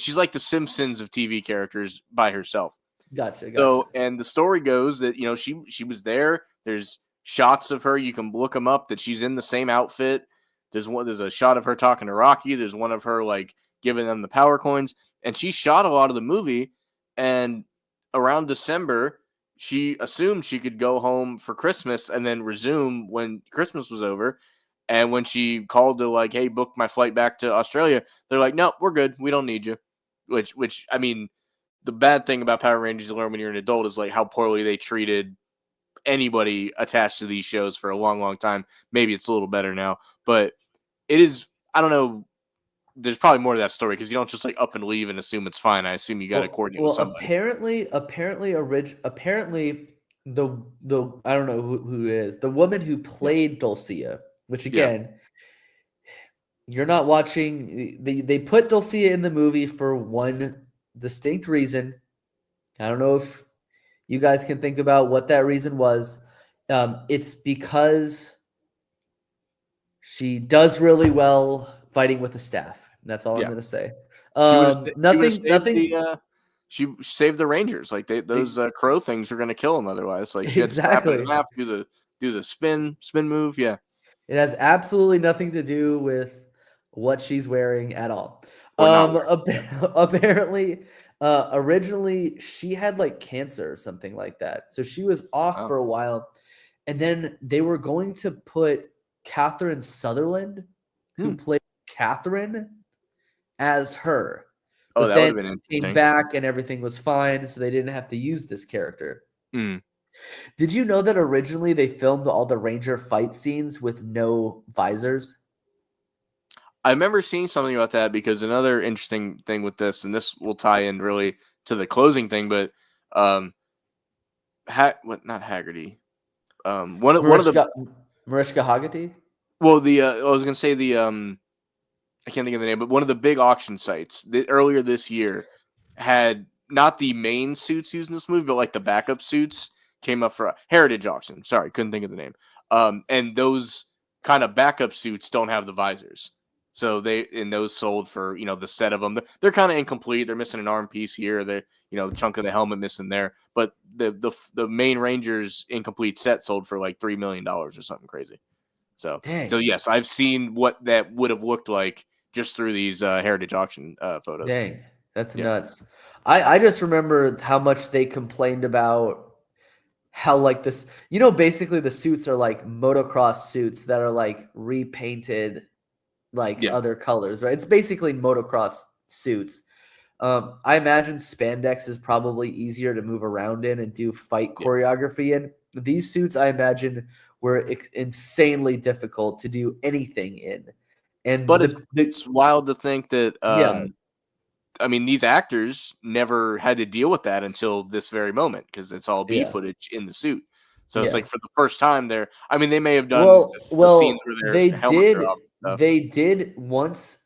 she's like the Simpsons of TV characters by herself. Gotcha. So, and the story goes that she was there. There's shots of her. You can look them up. That she's in the same outfit. There's a shot of her talking to Rocky. There's one of her like giving them the power coins. And she shot a lot of the movie. And around December, she assumed she could go home for Christmas and then resume when Christmas was over. And when she called to like, hey, book my flight back to Australia, they're like, no, we're good. We don't need you. Which I mean, the bad thing about Power Rangers you learn when you're an adult is like how poorly they treated anybody attached to these shows for a long, long time. Maybe it's a little better now, but it is. I don't know. There's probably more to that story, because you don't just like up and leave and assume it's fine. I assume you got to coordinate with somebody. Apparently, the I don't know who it is. The woman who played Dulcia, which again, you're not watching. They put Dulcia in the movie for one distinct reason. I don't know if you guys can think about what that reason was. It's because she does really well fighting with the staff. That's all I'm going to say. She saved the Rangers. Like those crow things are going to kill them otherwise. Like she had to snap it in half, do the spin move. Yeah, it has absolutely nothing to do with what she's wearing at all. Apparently, originally she had like cancer or something like that, so she was off for a while, and then they were going to put Catherine Sutherland, who played Catherine, as her. But that would have been interesting. Came back and everything was fine, so they didn't have to use this character. Did you know that originally they filmed all the Ranger fight scenes with no visors? I remember seeing something about that, because another interesting thing with this, and this will tie in really to the closing thing, but not Haggerty. One of the Mariska Haggerty. Well, I was gonna say I can't think of the name, but one of the big auction sites earlier this year had not the main suits used in this movie, but like the backup suits came up for a Heritage auction. Sorry, couldn't think of the name. And those kind of backup suits don't have the visors. So those sold for, the set of them. They're kind of incomplete. They're missing an arm piece here. They're, chunk of the helmet missing there. But the main Rangers incomplete set sold for like $3 million or something crazy. So yes, I've seen what that would have looked like just through these Heritage auction photos. Dang, that's nuts. I just remember how much they complained about how like this, basically the suits are like motocross suits that are like repainted like other colors, right? It's basically motocross suits. I imagine spandex is probably easier to move around in and do fight choreography in. These suits, I imagine, were insanely difficult to do anything in. But it's wild to think that I mean, these actors never had to deal with that until this very moment, because it's all B footage in the suit. So it's like for the first time there. I mean, they may have done the scenes where their helmets are off and stuff. They did once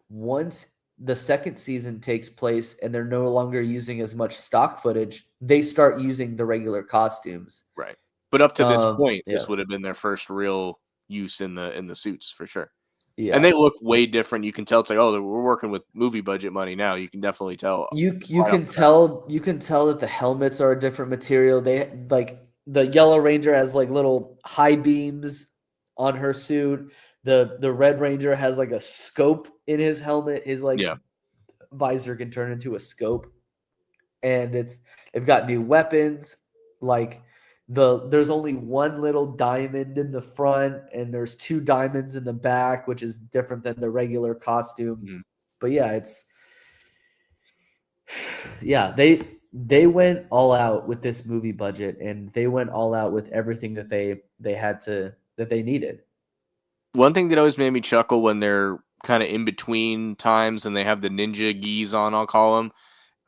the second season takes place and they're no longer using as much stock footage, they start using the regular costumes. Right. But up to this point, Yeah. this would have been their first real use in the suits for sure. And Yeah. they look way different. You can tell it's like, oh, we're working with movie budget money now. You can definitely tell You right off can the bat. tell that the helmets are a different material. They like the Yellow Ranger has like little high beams on her suit. The Red Ranger has like a scope in his helmet. His like Yeah. visor can turn into a scope. And they've got new weapons. Like there's only one little diamond in the front and there's two diamonds in the back, which is different than the regular costume. Mhm. But yeah, they went all out with this movie budget and they went all out with everything that they needed. One thing that always made me chuckle when they're kind of in between times and they have the ninja geese on, I'll call them.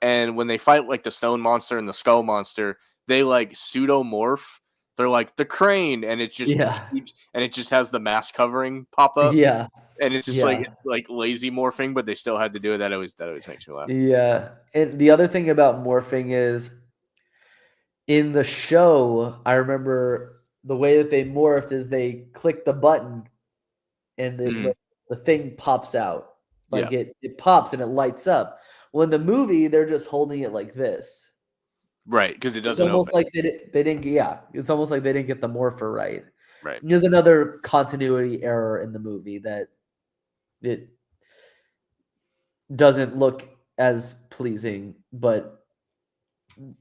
And when they fight like the stone monster and the skull monster, they like pseudomorph. They're like the crane, and it just Yeah. keeps, and it just has the mask covering pop up, Yeah. and it's just like Yeah. it's like lazy morphing, but they still had to do it. That always makes me laugh. Yeah. And the other thing about morphing is in the show, I remember the way that they morphed is they click the button and Mhm. the thing pops out. Yeah, Like it pops and it lights up. Well, in the movie, they're just holding it like this. right, because it It's doesn't almost open. like they didn't yeah, it's almost like they didn't get the morpher right. Right. There's another continuity error in the movie that it doesn't look as pleasing, but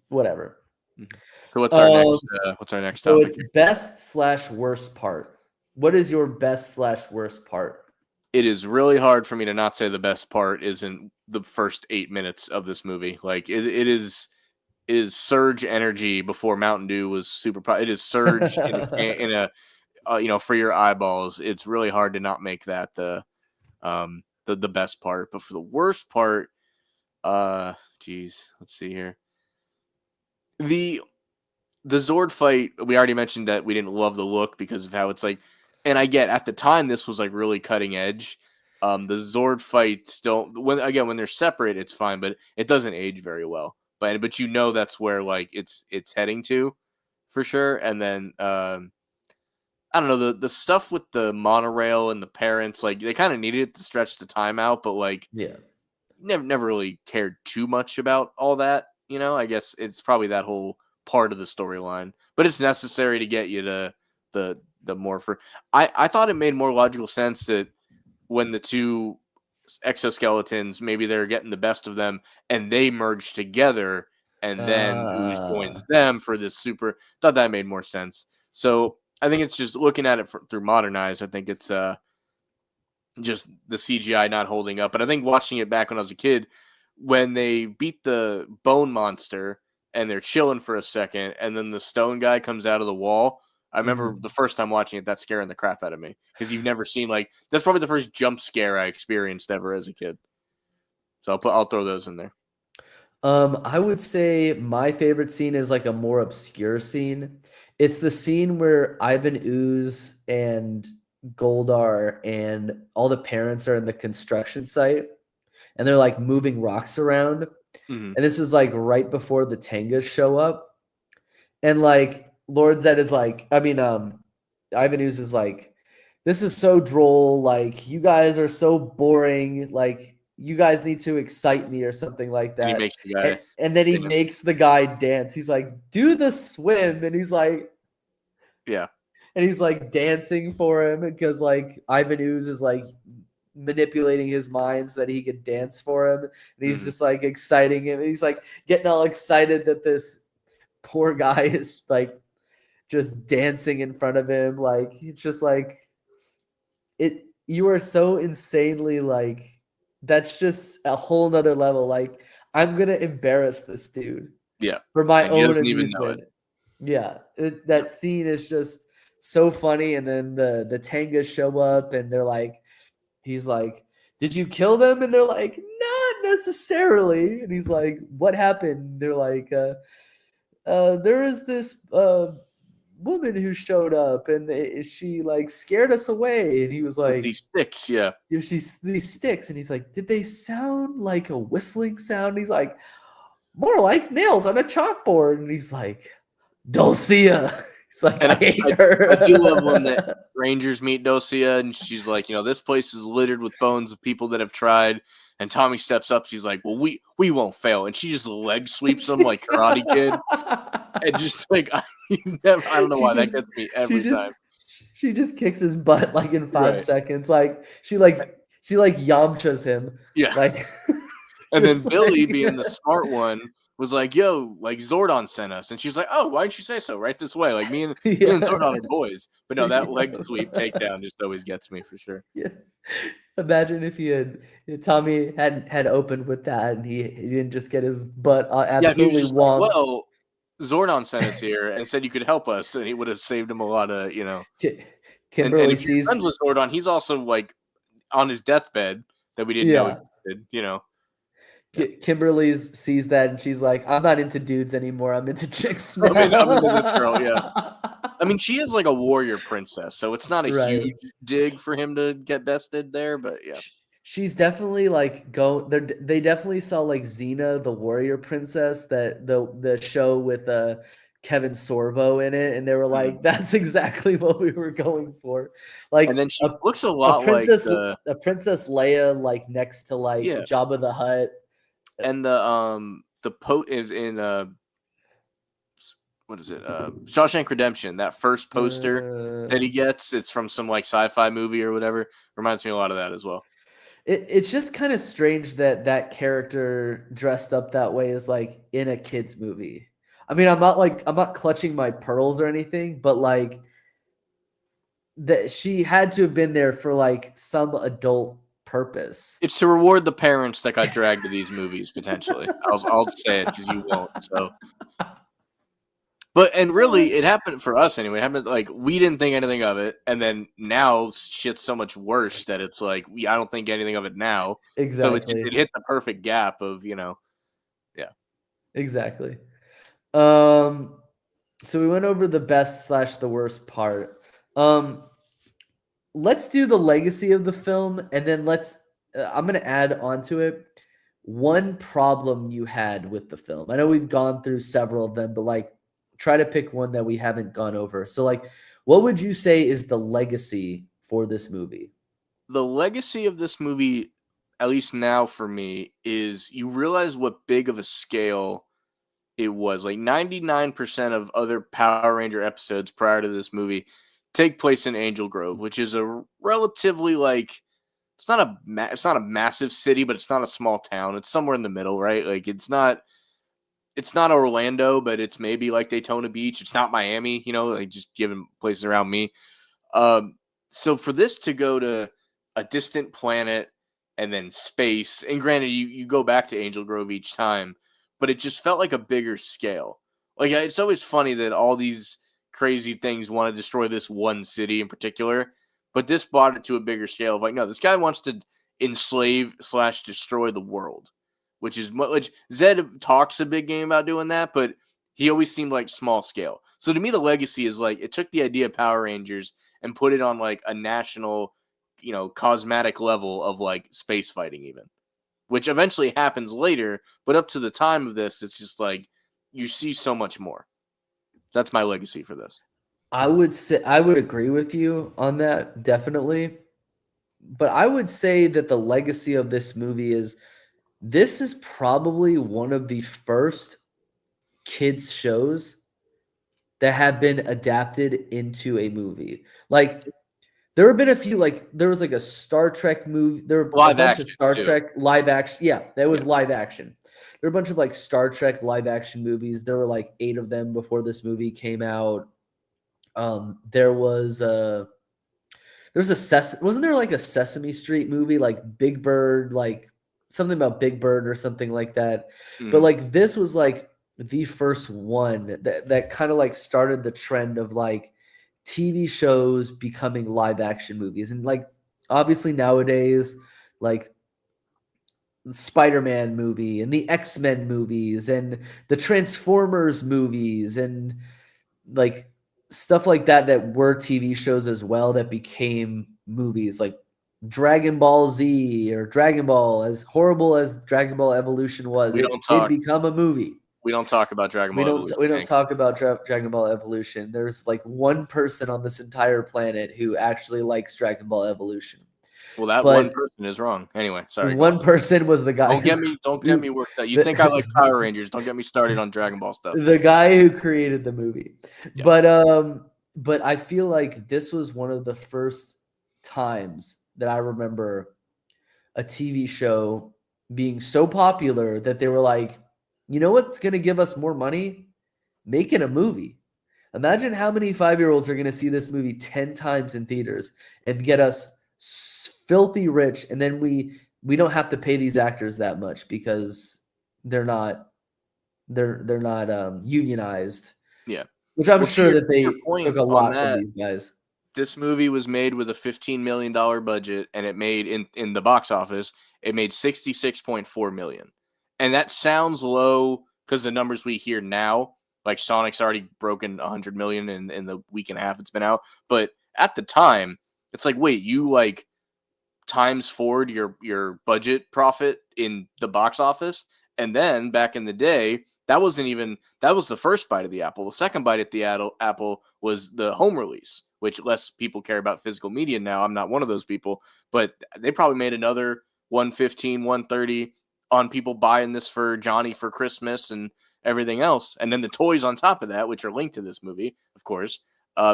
whatever. Mhm. So Um, what's our next so topic it's here? best/worst part. What is your best/worst part? It is really hard for me to not say the best part isn't the first 8 minutes of this movie. Like it is surge energy before Mountain Dew was super. It is surge in a for your eyeballs. It's really hard to not make that the best part. But for the worst part, geez, let's see here. The the Zord fight, we already mentioned that we didn't love the look because of how it's like, and I get at the time this was like really cutting edge. The Zord fights don't when they're separate, it's fine, but it doesn't age very well. But you know that's where like it's heading to for sure. And then I don't know the stuff with the monorail and the parents, like they kind of needed it to stretch the time out, but like Yeah. never really cared too much about all that. I guess it's probably that whole part of the storyline, but it's necessary to get you to the morpher. I thought it made more logical sense that when the two exoskeletons maybe they're getting the best of them and they merge together and then Ooze Uh, joins them for this super. Thought that made more sense. So I think it's just looking at it through modern eyes. I think it's just the CGI not holding up. But I think watching it back when I was a kid, when they beat the bone monster and they're chilling for a second, and then the stone guy comes out of the wall. I remember mhm. the first time watching it, that scaring the crap out of me because you've never seen like that's probably the first jump scare I experienced ever as a kid. So I'll throw those in there. I would say my favorite scene is like a more obscure scene. It's the scene where Ivan Ooze and Goldar and all the parents are in the construction site and they're like moving rocks around. Hmm. And this is like right before the Tangas show up. And like Lord Zed is like, Ivan Ooze is like, this is so droll. Like, you guys are so boring. Like, you guys need to excite me or something like And he that. makes the guy. And then he You know, makes the guy dance. He's like, do the swim. yeah. And he's like dancing for him because like Ivan Ooze is like manipulating his mind so that he could dance for him. And he's Hmm. just like exciting him. He's like getting all excited that this poor guy is like just dancing in front of him. Like it's just like it you are so insanely like that's just a whole nother level. Like I'm gonna embarrass this dude Yeah. for my And he own doesn't even know it. amusement. Yeah. Yeah. That scene is just so funny. And then the Tangas show up and they're like, he's like, did you kill them? And they're like, not necessarily. And he's like, what happened? They're like, there is this woman who showed up, and she like scared us away. And he was with like, these sticks, yeah. she's these sticks, and he's like, did they sound like a whistling sound? And he's like, more like nails on a chalkboard. And he's like, Dulcia. He's like, And I hate I do love when the her. Rangers meet Dosia, and she's like, this place is littered with bones of people that have tried. And Tommy steps up. She's like, well, we won't fail. And she just leg sweeps him like Karate Kid. And just like, I don't know she why that just gets me she every just time. she just kicks his butt like in 5 seconds. Like she Yamchas him. Yeah. Like And then just Billy, like being the smart one, was like, yo, like Zordon sent us. And she's like, oh, why didn't you say so? Right this way. Like me and Zordon are boys. But no, that leg sweep takedown just always gets me for sure. Yeah. Imagine if Tommy had opened with that and he didn't just get his butt Yeah, if he was absolutely just like, wonked. well, Zordon sent us here and said you could help us, and he would have saved him a lot of, And Kimberly if you're sees, friends with Zordon, he's also like on his deathbed that we didn't know yeah. existed, Yeah. Kimberly sees that and she's like, I'm not into dudes anymore. I'm into chicks now. I'm into this girl, yeah. I mean, she is like a warrior princess, so it's not a Right. huge dig for him to get bested there, but yeah. She's definitely like they definitely saw like Xena, the warrior princess, that the show with Kevin Sorbo in it, and they were like, that's exactly what we were going for. Like And then she looks a a lot like princess Leia, like next to like yeah. Jabba the Hutt. And the is in what is it? Shawshank Redemption, that first poster that he gets, it's from some like sci-fi movie or whatever. Reminds me a lot of that as well. It's just kind of strange that character dressed up that way is like in a kid's movie. I mean, I'm not clutching my pearls or anything, but like that she had to have been there for like some adult purpose. It's to reward the parents that got dragged to these movies potentially. I'll say it because you won't. So, and really, it happened for us anyway. It happened like we didn't think anything of it, and then now shit's so much worse that it's like I don't think anything of it now. Exactly. So it hit the perfect gap of yeah. Exactly. So we went over the best / the worst part. Let's do the legacy of the film, and then I'm going to add onto it one problem you had with the film. I know we've gone through several of them, but like try to pick one that we haven't gone over. So like, what would you say is the legacy for this movie? The legacy of this movie, at least now for me, is you realize what big of a scale it was. Like 99% of other Power Ranger episodes prior to this movie take place in Angel Grove, which is a relatively like it's not a massive city, but it's not a small town. It's somewhere in the middle, right? Like it's not Orlando, but it's maybe like Daytona Beach. It's not Miami, like just given places around me. So for this to go to a distant planet and then space, and granted, you go back to Angel Grove each time, but it just felt like a bigger scale. Like it's always funny that all these crazy things want to destroy this one city in particular, but this brought it to a bigger scale of like, no, this guy wants to enslave / destroy the world, which Zed talks a big game about doing that, but he always seemed like small scale. So to me, the legacy is like it took the idea of Power Rangers and put it on like a national, cosmetic level of like space fighting even, which eventually happens later. But up to the time of this, it's just like you see so much more. That's my legacy for this. I would agree with you on that, definitely. But I would say that the legacy of this movie is this is probably one of the first kids shows that have been adapted into a movie. Like there have been a few, like there was like a Star Trek movie. There were a bunch of Star Trek live action. Yeah, that was live action. There were a bunch of like Star Trek live action movies. There were like 8 of them before this movie came out. There was wasn't there like a Sesame Street movie, like Big Bird, like something about Big Bird or something like that. But like this was like the first one that kind of like started the trend of like TV shows becoming live action movies. And like obviously nowadays, like the Spider-Man movie and the X-Men movies and the Transformers movies and like stuff like that were TV shows as well that became movies, like Dragon Ball Z or Dragon Ball. As horrible as Dragon Ball Evolution was, We it don't did talk. become a movie. We don't talk about Dragon We Ball don't Evolution. we don't talk about Dragon Ball Evolution. There's like one person on this entire planet who actually likes Dragon Ball Evolution. Well, that one But person is wrong. Anyway, sorry. Go one on. person was the guy Don't get me worked up. You think I like Power Rangers? Don't get me started on Dragon Ball stuff. the guy who created the movie. Yeah. But I feel like this was one of the first times that I remember a TV show being so popular that they were like, you know what's going to give us more money? Making a movie. Imagine how many 5-year-olds are going to see this movie 10 times in theaters and get us filthy rich, and then we don't have to pay these actors that much because they're not unionized. Yeah. Which I'm sure that they took a lot that, from these guys. This movie was made with a $15 million budget, and it made in the box office, it made $66.4 million. And that sounds low because the numbers we hear now, like Sonic's already broken 100 million in the week and a half it's been out. But at the time, it's like, wait, you like times forward your budget profit in the box office, and then back in the day, that was the first bite of the apple. The second bite at the apple was the home release, which less people care about physical media now. I'm not one of those people, but they probably made another 115, 130 on people buying this for Johnny for Christmas and everything else, and then the toys on top of that, which are linked to this movie, of course.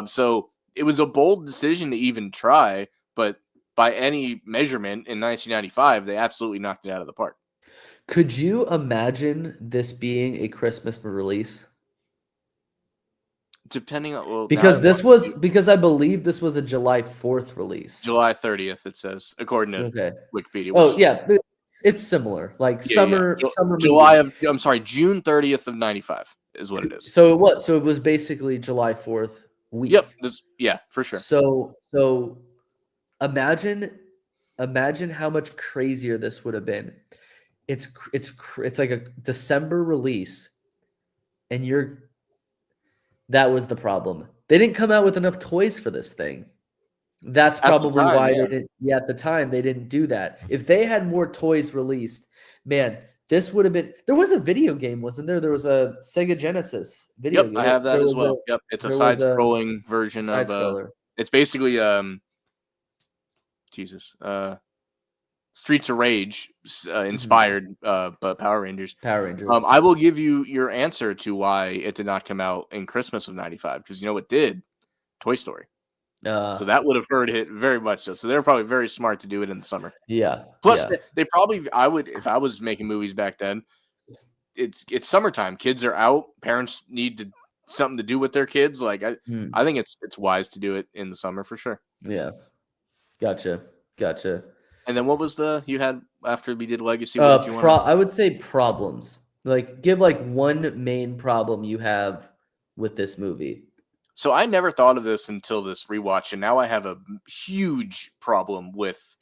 So it was a bold decision to even try, but by any measurement in 1995, they absolutely knocked it out of the park. Could you imagine this being a Christmas release? Depending on because I believe this was a July 4th release. July 30th, it says, according to Wikipedia. Oh yeah, it's similar, like summer. June 30th of 95 is what it is. So it was basically July 4th week. Yep, for sure. So imagine how much crazier this would have been. It's like a December release, and that was the problem. They didn't come out with enough toys for this thing. That's probably why they didn't. Yeah, at the time they didn't do that. If they had more toys released, man, this would have been. There was a video game, wasn't there? There was a Sega Genesis video game. I have that as well. Yep, it's a side-scrolling version of. It's basically Streets of Rage inspired Power Rangers. I will give you your answer to why it did not come out in Christmas of 95, because it did. Toy Story. So that would have hurt it very much so. So they're probably very smart to do it in the summer. Yeah. Plus, they probably, if I was making movies back then, it's summertime. Kids are out. Parents need something to do with their kids. Like I think it's wise to do it in the summer for sure. Yeah. Gotcha. And then what was you had after we did Legacy? I would say problems. Like give like one main problem you have with this movie. So I never thought of this until this rewatch, and now I have a huge problem with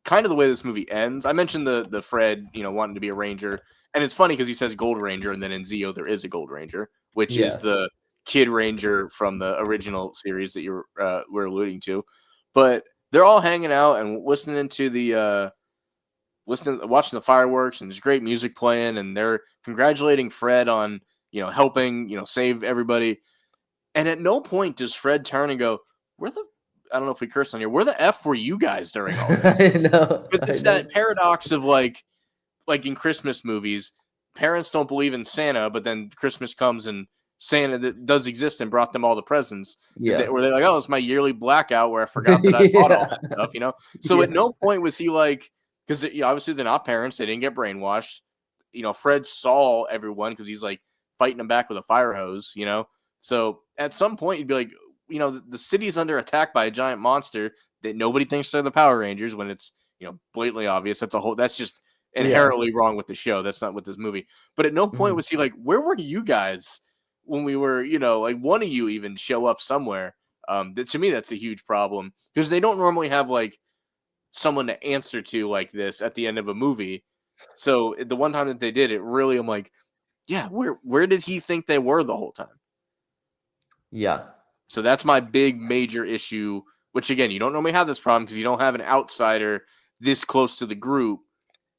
kind of the way this movie ends. I mentioned the Fred, wanting to be a ranger, and it's funny because he says Gold Ranger, and then in Zeo there is a Gold Ranger, which is the Kid Ranger from the original series that you were alluding to. But they're all hanging out and listening to watching the fireworks, and there's great music playing, and they're congratulating Fred on helping save everybody. And at no point does Fred turn and go, I don't know if we curse on here, where the F were you guys during all this? I know. Because it's that paradox of like in Christmas movies, parents don't believe in Santa, but then Christmas comes and Santa does exist and brought them all the presents. Yeah. Where they're like, oh, it's my yearly blackout where I forgot that I bought all that stuff, So at no point was he like, because obviously they're not parents, they didn't get brainwashed. Fred saw everyone because he's like fighting them back with a fire hose, So at some point, you'd be like, the city is under attack by a giant monster that nobody thinks they're the Power Rangers when it's, blatantly obvious. That's just inherently wrong with the show. That's not with this movie. But at no point was he like, where were you guys when we were, like one of you even show up somewhere? To me, that's a huge problem because they don't normally have like someone to answer to like this at the end of a movie. So the one time that they did it, really, I'm like, yeah, where did he think they were the whole time? Yeah. So that's my big major issue, which again, you don't normally have this problem because you don't have an outsider this close to the group.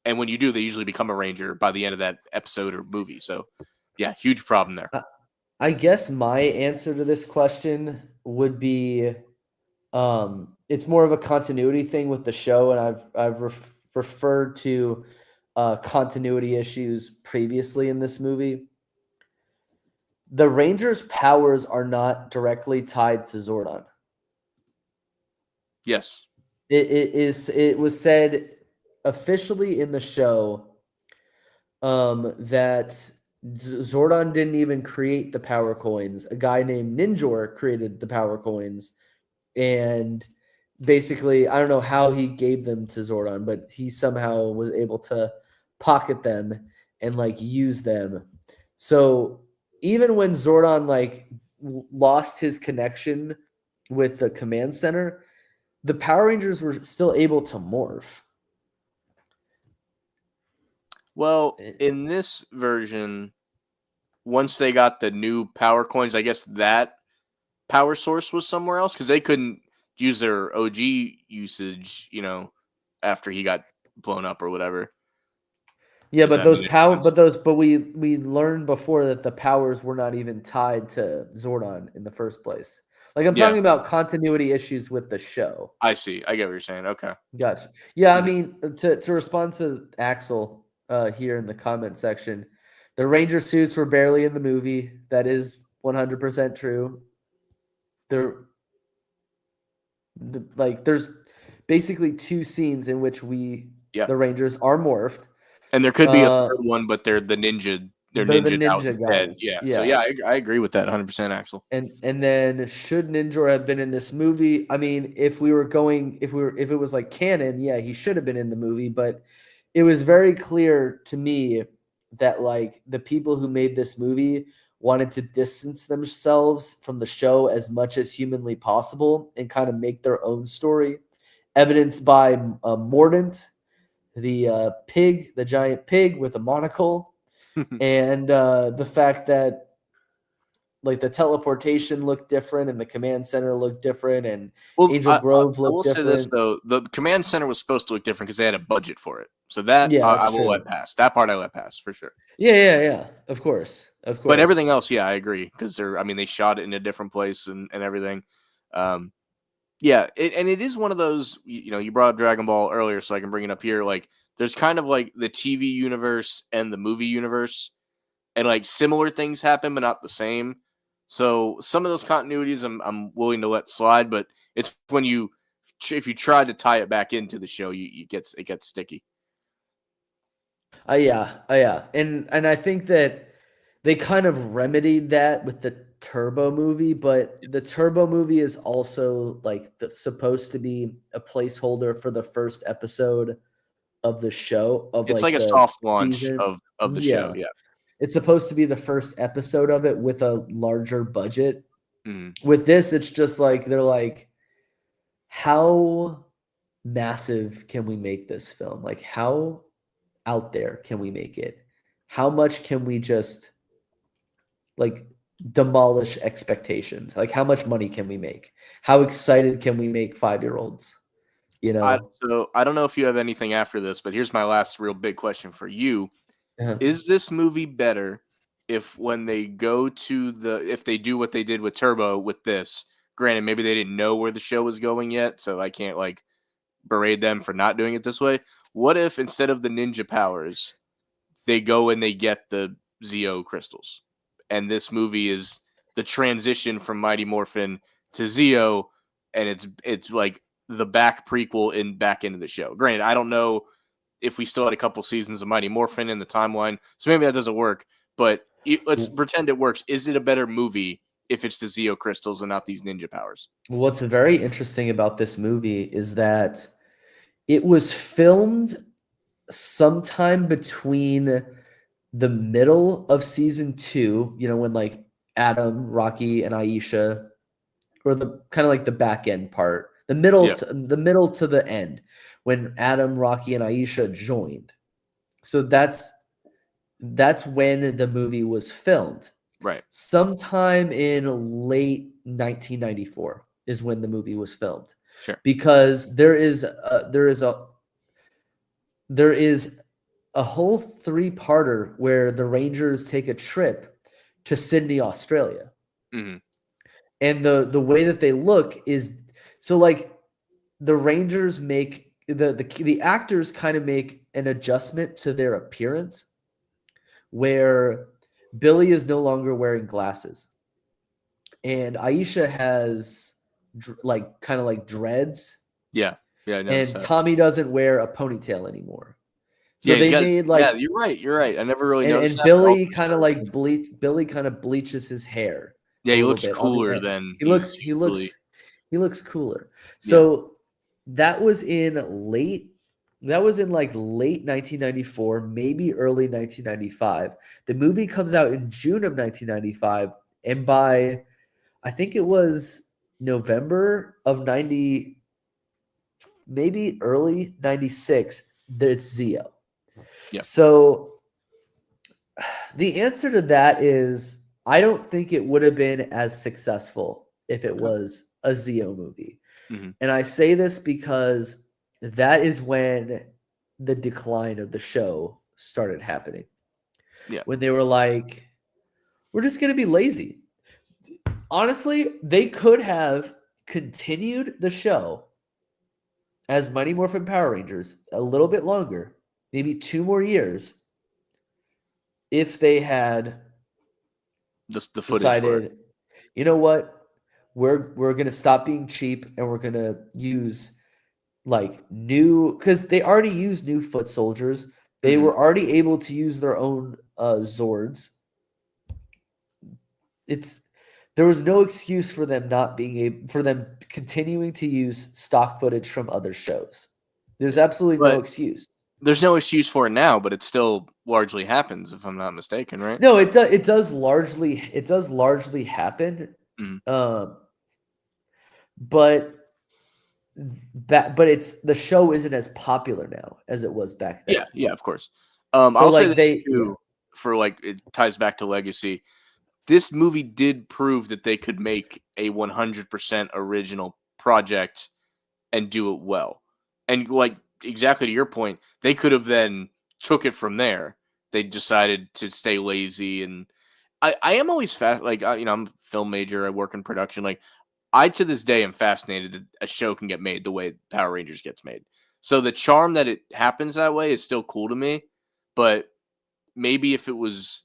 And when you do, they usually become a Ranger by the end of that episode or movie. So yeah, huge problem there. I guess my answer to this question would be it's more of a continuity thing with the show, and I've referred to continuity issues previously in this movie. The Rangers' powers are not directly tied to Zordon. Yes. It was said officially in the show that Zordon didn't even create the power coins. A guy named Ninjor created the power coins, and basically, I don't know how he gave them to Zordon, but he somehow was able to pocket them and like use them. So even when Zordon like lost his connection with the command center, the Power Rangers were still able to morph. Well, in this version, once they got the new power coins, I guess that power source was somewhere else because they couldn't use their OG usage, after he got blown up or whatever. Yeah, Does but that those mean power, sense? but we learned before that the powers were not even tied to Zordon in the first place. Like I'm Yeah, talking about continuity issues with the show. I see. I get what you're saying. Okay. Gotcha. Yeah, I Mhm. mean to respond to Axel here in the comment section, the Ranger suits were barely in the movie. That is 100% true. They're there's basically two scenes in which Yeah. the Rangers are morphed. And there could be a Uh, third one, but they're the ninja. They're they're the ninja out ninja instead. guys. Yeah. So Yeah. yeah, I agree with that 100%, Axel. And then should Ninjor have been in this movie? I mean, if it was like canon, yeah, he should have been in the movie, but it was very clear to me that like the people who made this movie wanted to distance themselves from the show as much as humanly possible and kind of make their own story, evidenced by Mordant, the pig, the giant pig with a monocle, and the fact that like the teleportation looked different and the command center looked different and Well, Angel I Grove will looked say this different. though: the command center was supposed to look different because they had a budget for it. So that Yeah, I that's will true. let pass. That part I let pass for sure. Yeah. Of course. Of But course. everything else, yeah, I agree because they shot it in a different place and everything. Um, yeah, and it is one of those. You brought up Dragon Ball earlier, so I can bring it up here. Like, there's kind of like the TV universe and the movie universe, and like similar things happen, but not the same. So some of those continuities, I'm willing to let slide, but it's when if you try to tie it back into the show, it gets sticky. Yeah. And I think that they kind of remedied that with the Turbo movie, but the Turbo movie is also like supposed to be a placeholder for the first episode of the show of It's like like a the soft launch season. of the show. Yeah. Yeah. It's supposed to be the first episode of it with a larger budget. Mhm. With this, it's just like they're like, how massive can we make this film? Like, how out there can we make it? How much can we just like demolish expectations? Like, how much money can we make? How excited can we make 5-year-olds? You know? So I don't know if you have anything after this, but here's my last real big question for you. Uh-huh. Is this movie better if when they go to if they do what they did with Turbo with this, granted, maybe they didn't know where the show was going yet, so I can't like berate them for not doing it this way. What if instead of the ninja powers, they go and they get the Zeo crystals? And this movie is the transition from Mighty Morphin to Zeo, and it's like the back prequel back into the show. Granted, I don't know if we still had a couple seasons of Mighty Morphin in the timeline, so maybe that doesn't work. But let's pretend it works. Is it a better movie if it's the Zeo crystals and not these ninja powers? What's very interesting about this movie is that it was filmed sometime between the middle of season 2, when like Adam, Rocky, and Aisha, or the kind of like the back end part, Yeah, the middle to the end, when Adam, Rocky, and Aisha joined. So that's when the movie was filmed. right. Sometime in late 1994 is when the movie was filmed, Sure. because there is a whole three-parter where the Rangers take a trip to Sydney, Australia. Hmm. And the way that they look is so like the Rangers make the actors kind of make an adjustment to their appearance where Billy is no longer wearing glasses and Aisha has like kind of like dreads, Yeah. Yeah, I noticed and that. Tommy doesn't wear a ponytail anymore. So Yeah, he's they got made yeah, like you're right, you're right. I never really noticed and that, but Billy also kind of like Billy kind of bleaches his hair yeah, a he little looks bit on the cooler end. than He he's looks he usually. looks he looks cooler. Yeah. So that was in like late 1994, maybe early 1995. The movie comes out in June of 1995, and by I think it was November of 90, maybe early 96, it's Zeo. Yeah. So the answer to that is I don't think it would have been as successful if it Okay. was a Zeo movie. Hmm. And I say this because that is when the decline of the show started happening. Yeah. When they were like, we're just going to be lazy. Honestly, they could have continued the show as Mighty Morphin Power Rangers a little bit longer, maybe 2 more years, if they had The footage for it. decided, you know what, we're gonna stop being cheap and we're gonna use like new, because they already used new foot soldiers. They Hmm. were already able to use their own Zords. It's There was no excuse for them not being able for them continuing to use stock footage from other shows. There's absolutely no But excuse. there's no excuse for it now, but it still largely happens if I'm not mistaken, right? No, it does largely happen. Mhm. Um, but it's the show isn't as popular now as it was back then. Yeah, yeah, of course. So I'll say like this they yeah. too, for like it ties back to legacy. This movie did prove that they could make a 100% original project and do it well. And like exactly to your point, they could have then took it from there. They decided to stay lazy, and I am always fast. Like I'm a film major. I work in production. Like I to this day am fascinated that a show can get made the way Power Rangers gets made. So the charm that it happens that way is still cool to me. But maybe if it was,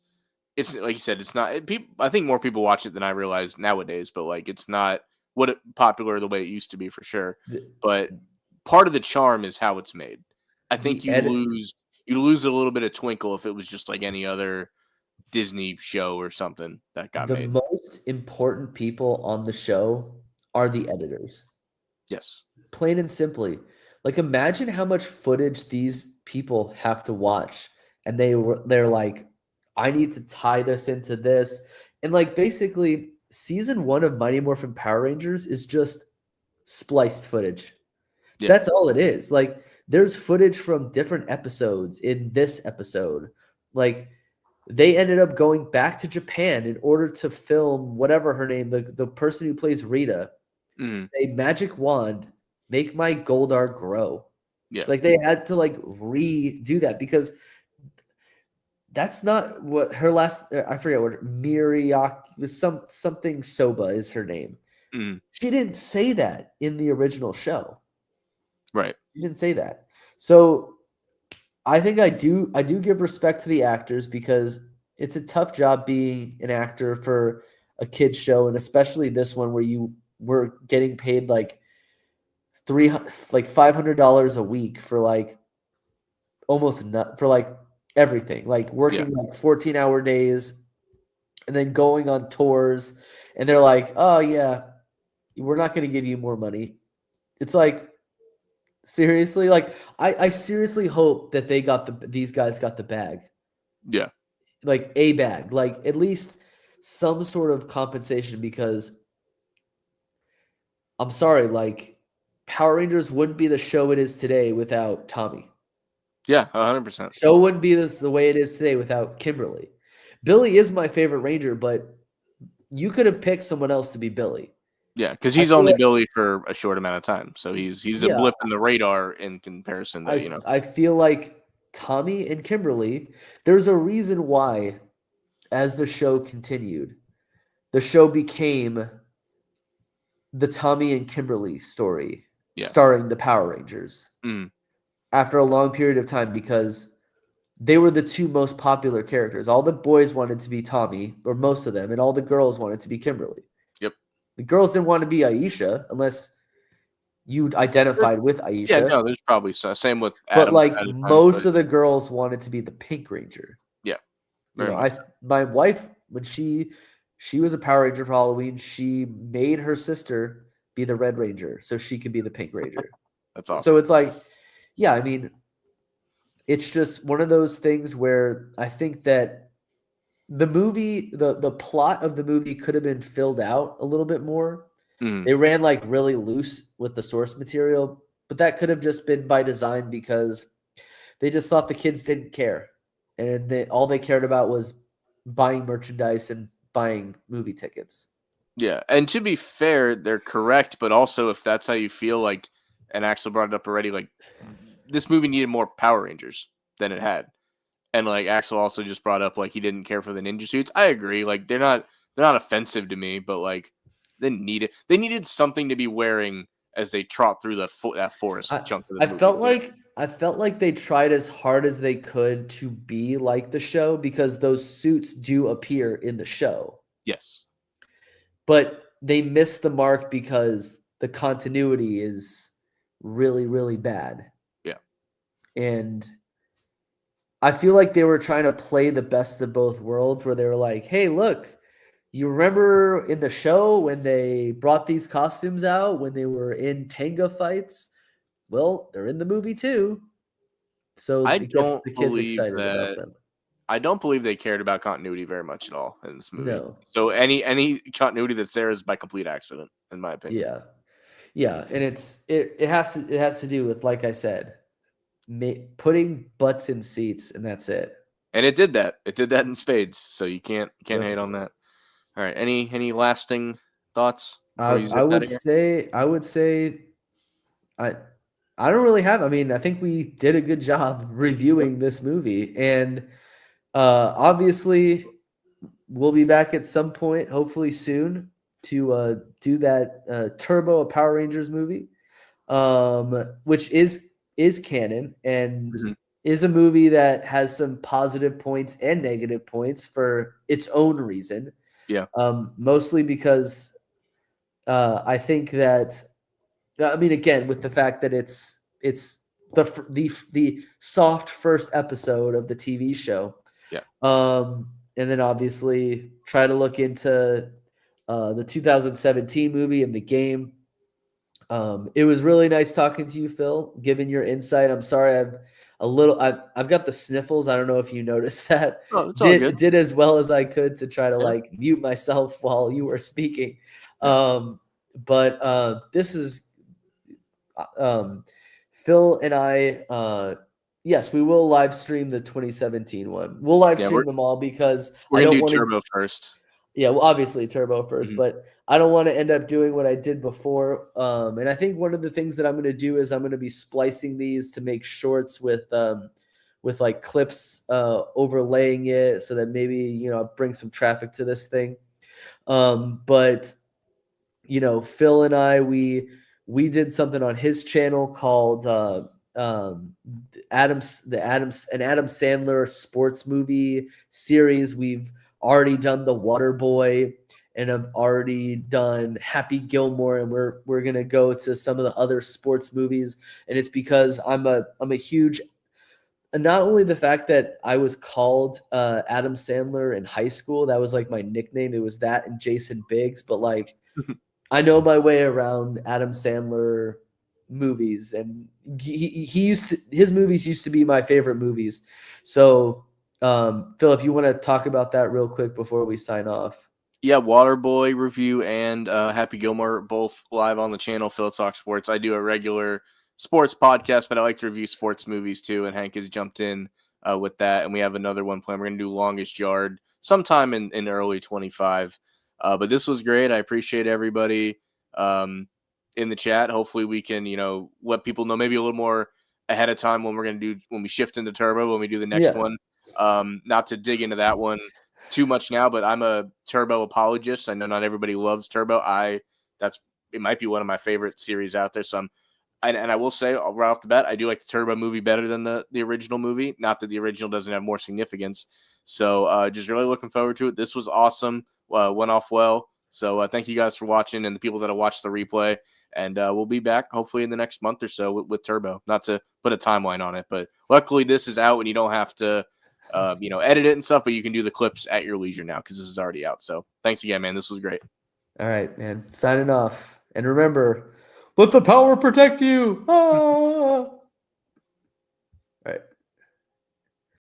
it's like you said, it's not. People, I think more people watch it than I realize nowadays. But like, it's not popular the way it used to be for sure. the, But part of the charm is how it's made. I think the edit you lose a little bit of twinkle if it was just like any other Disney show or something that got the made. most important people on the show are the editors. Yes. Plain and simply. Like imagine how much footage these people have to watch, and they're like, I need to tie this into this. And like basically season 1 of Mighty Morphin Power Rangers is just spliced footage. Yeah. That's all it is. Like there's footage from different episodes in this episode. Like they ended up going back to Japan in order to film whatever her name, the person who plays Rita, Mm, a magic wand, make my Goldar grow. yeah. Like they had to like redo that because that's not what her last. I forget what Miriak was. Something Soba is her name. Mm, She didn't say that in the original show. right. She didn't say that. So I think I do give respect to the actors because it's a tough job being an actor for a kids show, and especially this one where you were getting paid like $500 a week for like almost not for like everything, like Yeah. working like 14-hour days and then going on tours, and they're like, oh yeah, we're not going to give you more money. It's like seriously, like I seriously hope that these guys got the bag, Yeah. like a bag, like at least some sort of compensation, because I'm sorry, like Power Rangers wouldn't be the show it is today without Tommy. Yeah. 100%. Show wouldn't be the way it is today without Kimberly. Billy is my favorite Ranger, but you could have picked someone else to be Billy. Yeah, because I he's feel only like, Billy for a short amount of time, so he's a yeah, blip in the radar in comparison to I feel like Tommy and Kimberly, there's a reason why, as the show continued, the show became the Tommy and Kimberly story, yeah. starring the Power Rangers Mm, after a long period of time because they were the two most popular characters. All the boys wanted to be Tommy, or most of them, and all the girls wanted to be Kimberly. yep. The girls didn't want to be Aisha unless you identified with Yeah, Aisha. no, there's probably same with But Adam like at a time, but most of the girls wanted to be the Pink Ranger. yeah, You very know, much. my wife when she was a Power Ranger for Halloween, she made her sister be the Red Ranger so she could be the Pink Ranger. That's So awesome. it's like, yeah, I mean, it's just one of those things where I think that the plot of the movie could have been filled out a little bit more. Mm, They ran like really loose with the source material, but that could have just been by design because they just thought the kids didn't care. And all they cared about was buying merchandise and buying movie tickets. yeah, and to be fair, they're correct, but also if that's how you feel, like, and Axel brought it up already, like this movie needed more Power Rangers than it had. And like Axel also just brought up like he didn't care for the ninja suits. I agree. Like they're not offensive to me, but like they needed something to be wearing as they trot through that forest I chunk of the I movie. felt like I felt like they tried as hard as they could to be like the show because those suits do appear in the show. Yes. But they missed the mark because the continuity is really, really bad. Yeah. And I feel like they were trying to play the best of both worlds where they were like, hey, look, you remember in the show when they brought these costumes out when they were in Tenga fights? Well, they're in the movie too. So I it gets don't the kids believe excited about that them. I don't believe they cared about continuity very much at all in this movie. No. So any continuity that's there is by complete accident, in my opinion. Yeah. Yeah. And it has to do with, like I said, putting butts in seats, and that's it. And it did that. It did that in spades. So you can't Yep. hate on that. All right. Any lasting thoughts before you I zip out would of here? say I I don't really have. I mean, I think we did a good job Yep. reviewing this movie, and obviously we'll be back at some point, hopefully soon, to do that Turbo a Power Rangers movie, which is canon and Mhm. is a movie that has some positive points and negative points for its own reason. Yeah. Mostly because I think that I mean, again, with the fact that it's the soft first episode of the TV show, Yeah. and then obviously try to look into the 2017 movie and the game. It was really nice talking to you, Phil, giving your insight. I'm sorry, I've got the sniffles. I don't know if you noticed that. Oh, it's all good. Did as well as I could to try to Yeah. like mute myself while you were speaking. Yeah. But this is um, Phil and I, yes, we will live stream the 2017 one. We'll live Yeah. stream We're them all because we're I gonna don't do want to. turbo first. Yeah, well, obviously Turbo first, Mhm. but I don't want to end up doing what I did before. And I think one of the things that I'm going to do is I'm going to be splicing these to make shorts with like clips overlaying it, so that maybe bring some traffic to this thing. But Phil and I, we did something on his channel called um, an Adam Sandler sports movie series. We've already done The Water Boy and have already done Happy Gilmore, and we're gonna go to some of the other sports movies. And it's because I'm a huge, not only the fact that I was called Adam Sandler in high school, that was like my nickname. It was that and Jason Biggs, but like I know my way around Adam Sandler movies, and his movies used to be my favorite movies. So, Phil, if you want to talk about that real quick before we sign off. Yeah, Waterboy review and Happy Gilmore both live on the channel. Phil Talk Sports. I do a regular sports podcast, but I like to review sports movies too. And Hank has jumped in with that, and we have another one planned. We're gonna do Longest Yard sometime in early 25. But this was great. I appreciate everybody in the chat. Hopefully we can, let people know maybe a little more ahead of time when when we shift into turbo, when we do the next one. Not to dig into that one too much now, but I'm a turbo apologist. I know not everybody loves turbo. It might be one of my favorite series out there. So and I will say right off the bat, I do like the Turbo movie better than the original movie. Not that the original doesn't have more significance. So just really looking forward to it. This was awesome. Went off well. So thank you guys for watching and the people that have watched the replay. And we'll be back hopefully in the next month or so with Turbo. Not to put a timeline on it, but luckily this is out and you don't have to, edit it and stuff. But you can do the clips at your leisure now because this is already out. So thanks again, man. This was great. All right, man. Signing off. And remember, let the power protect you. Ah! All right.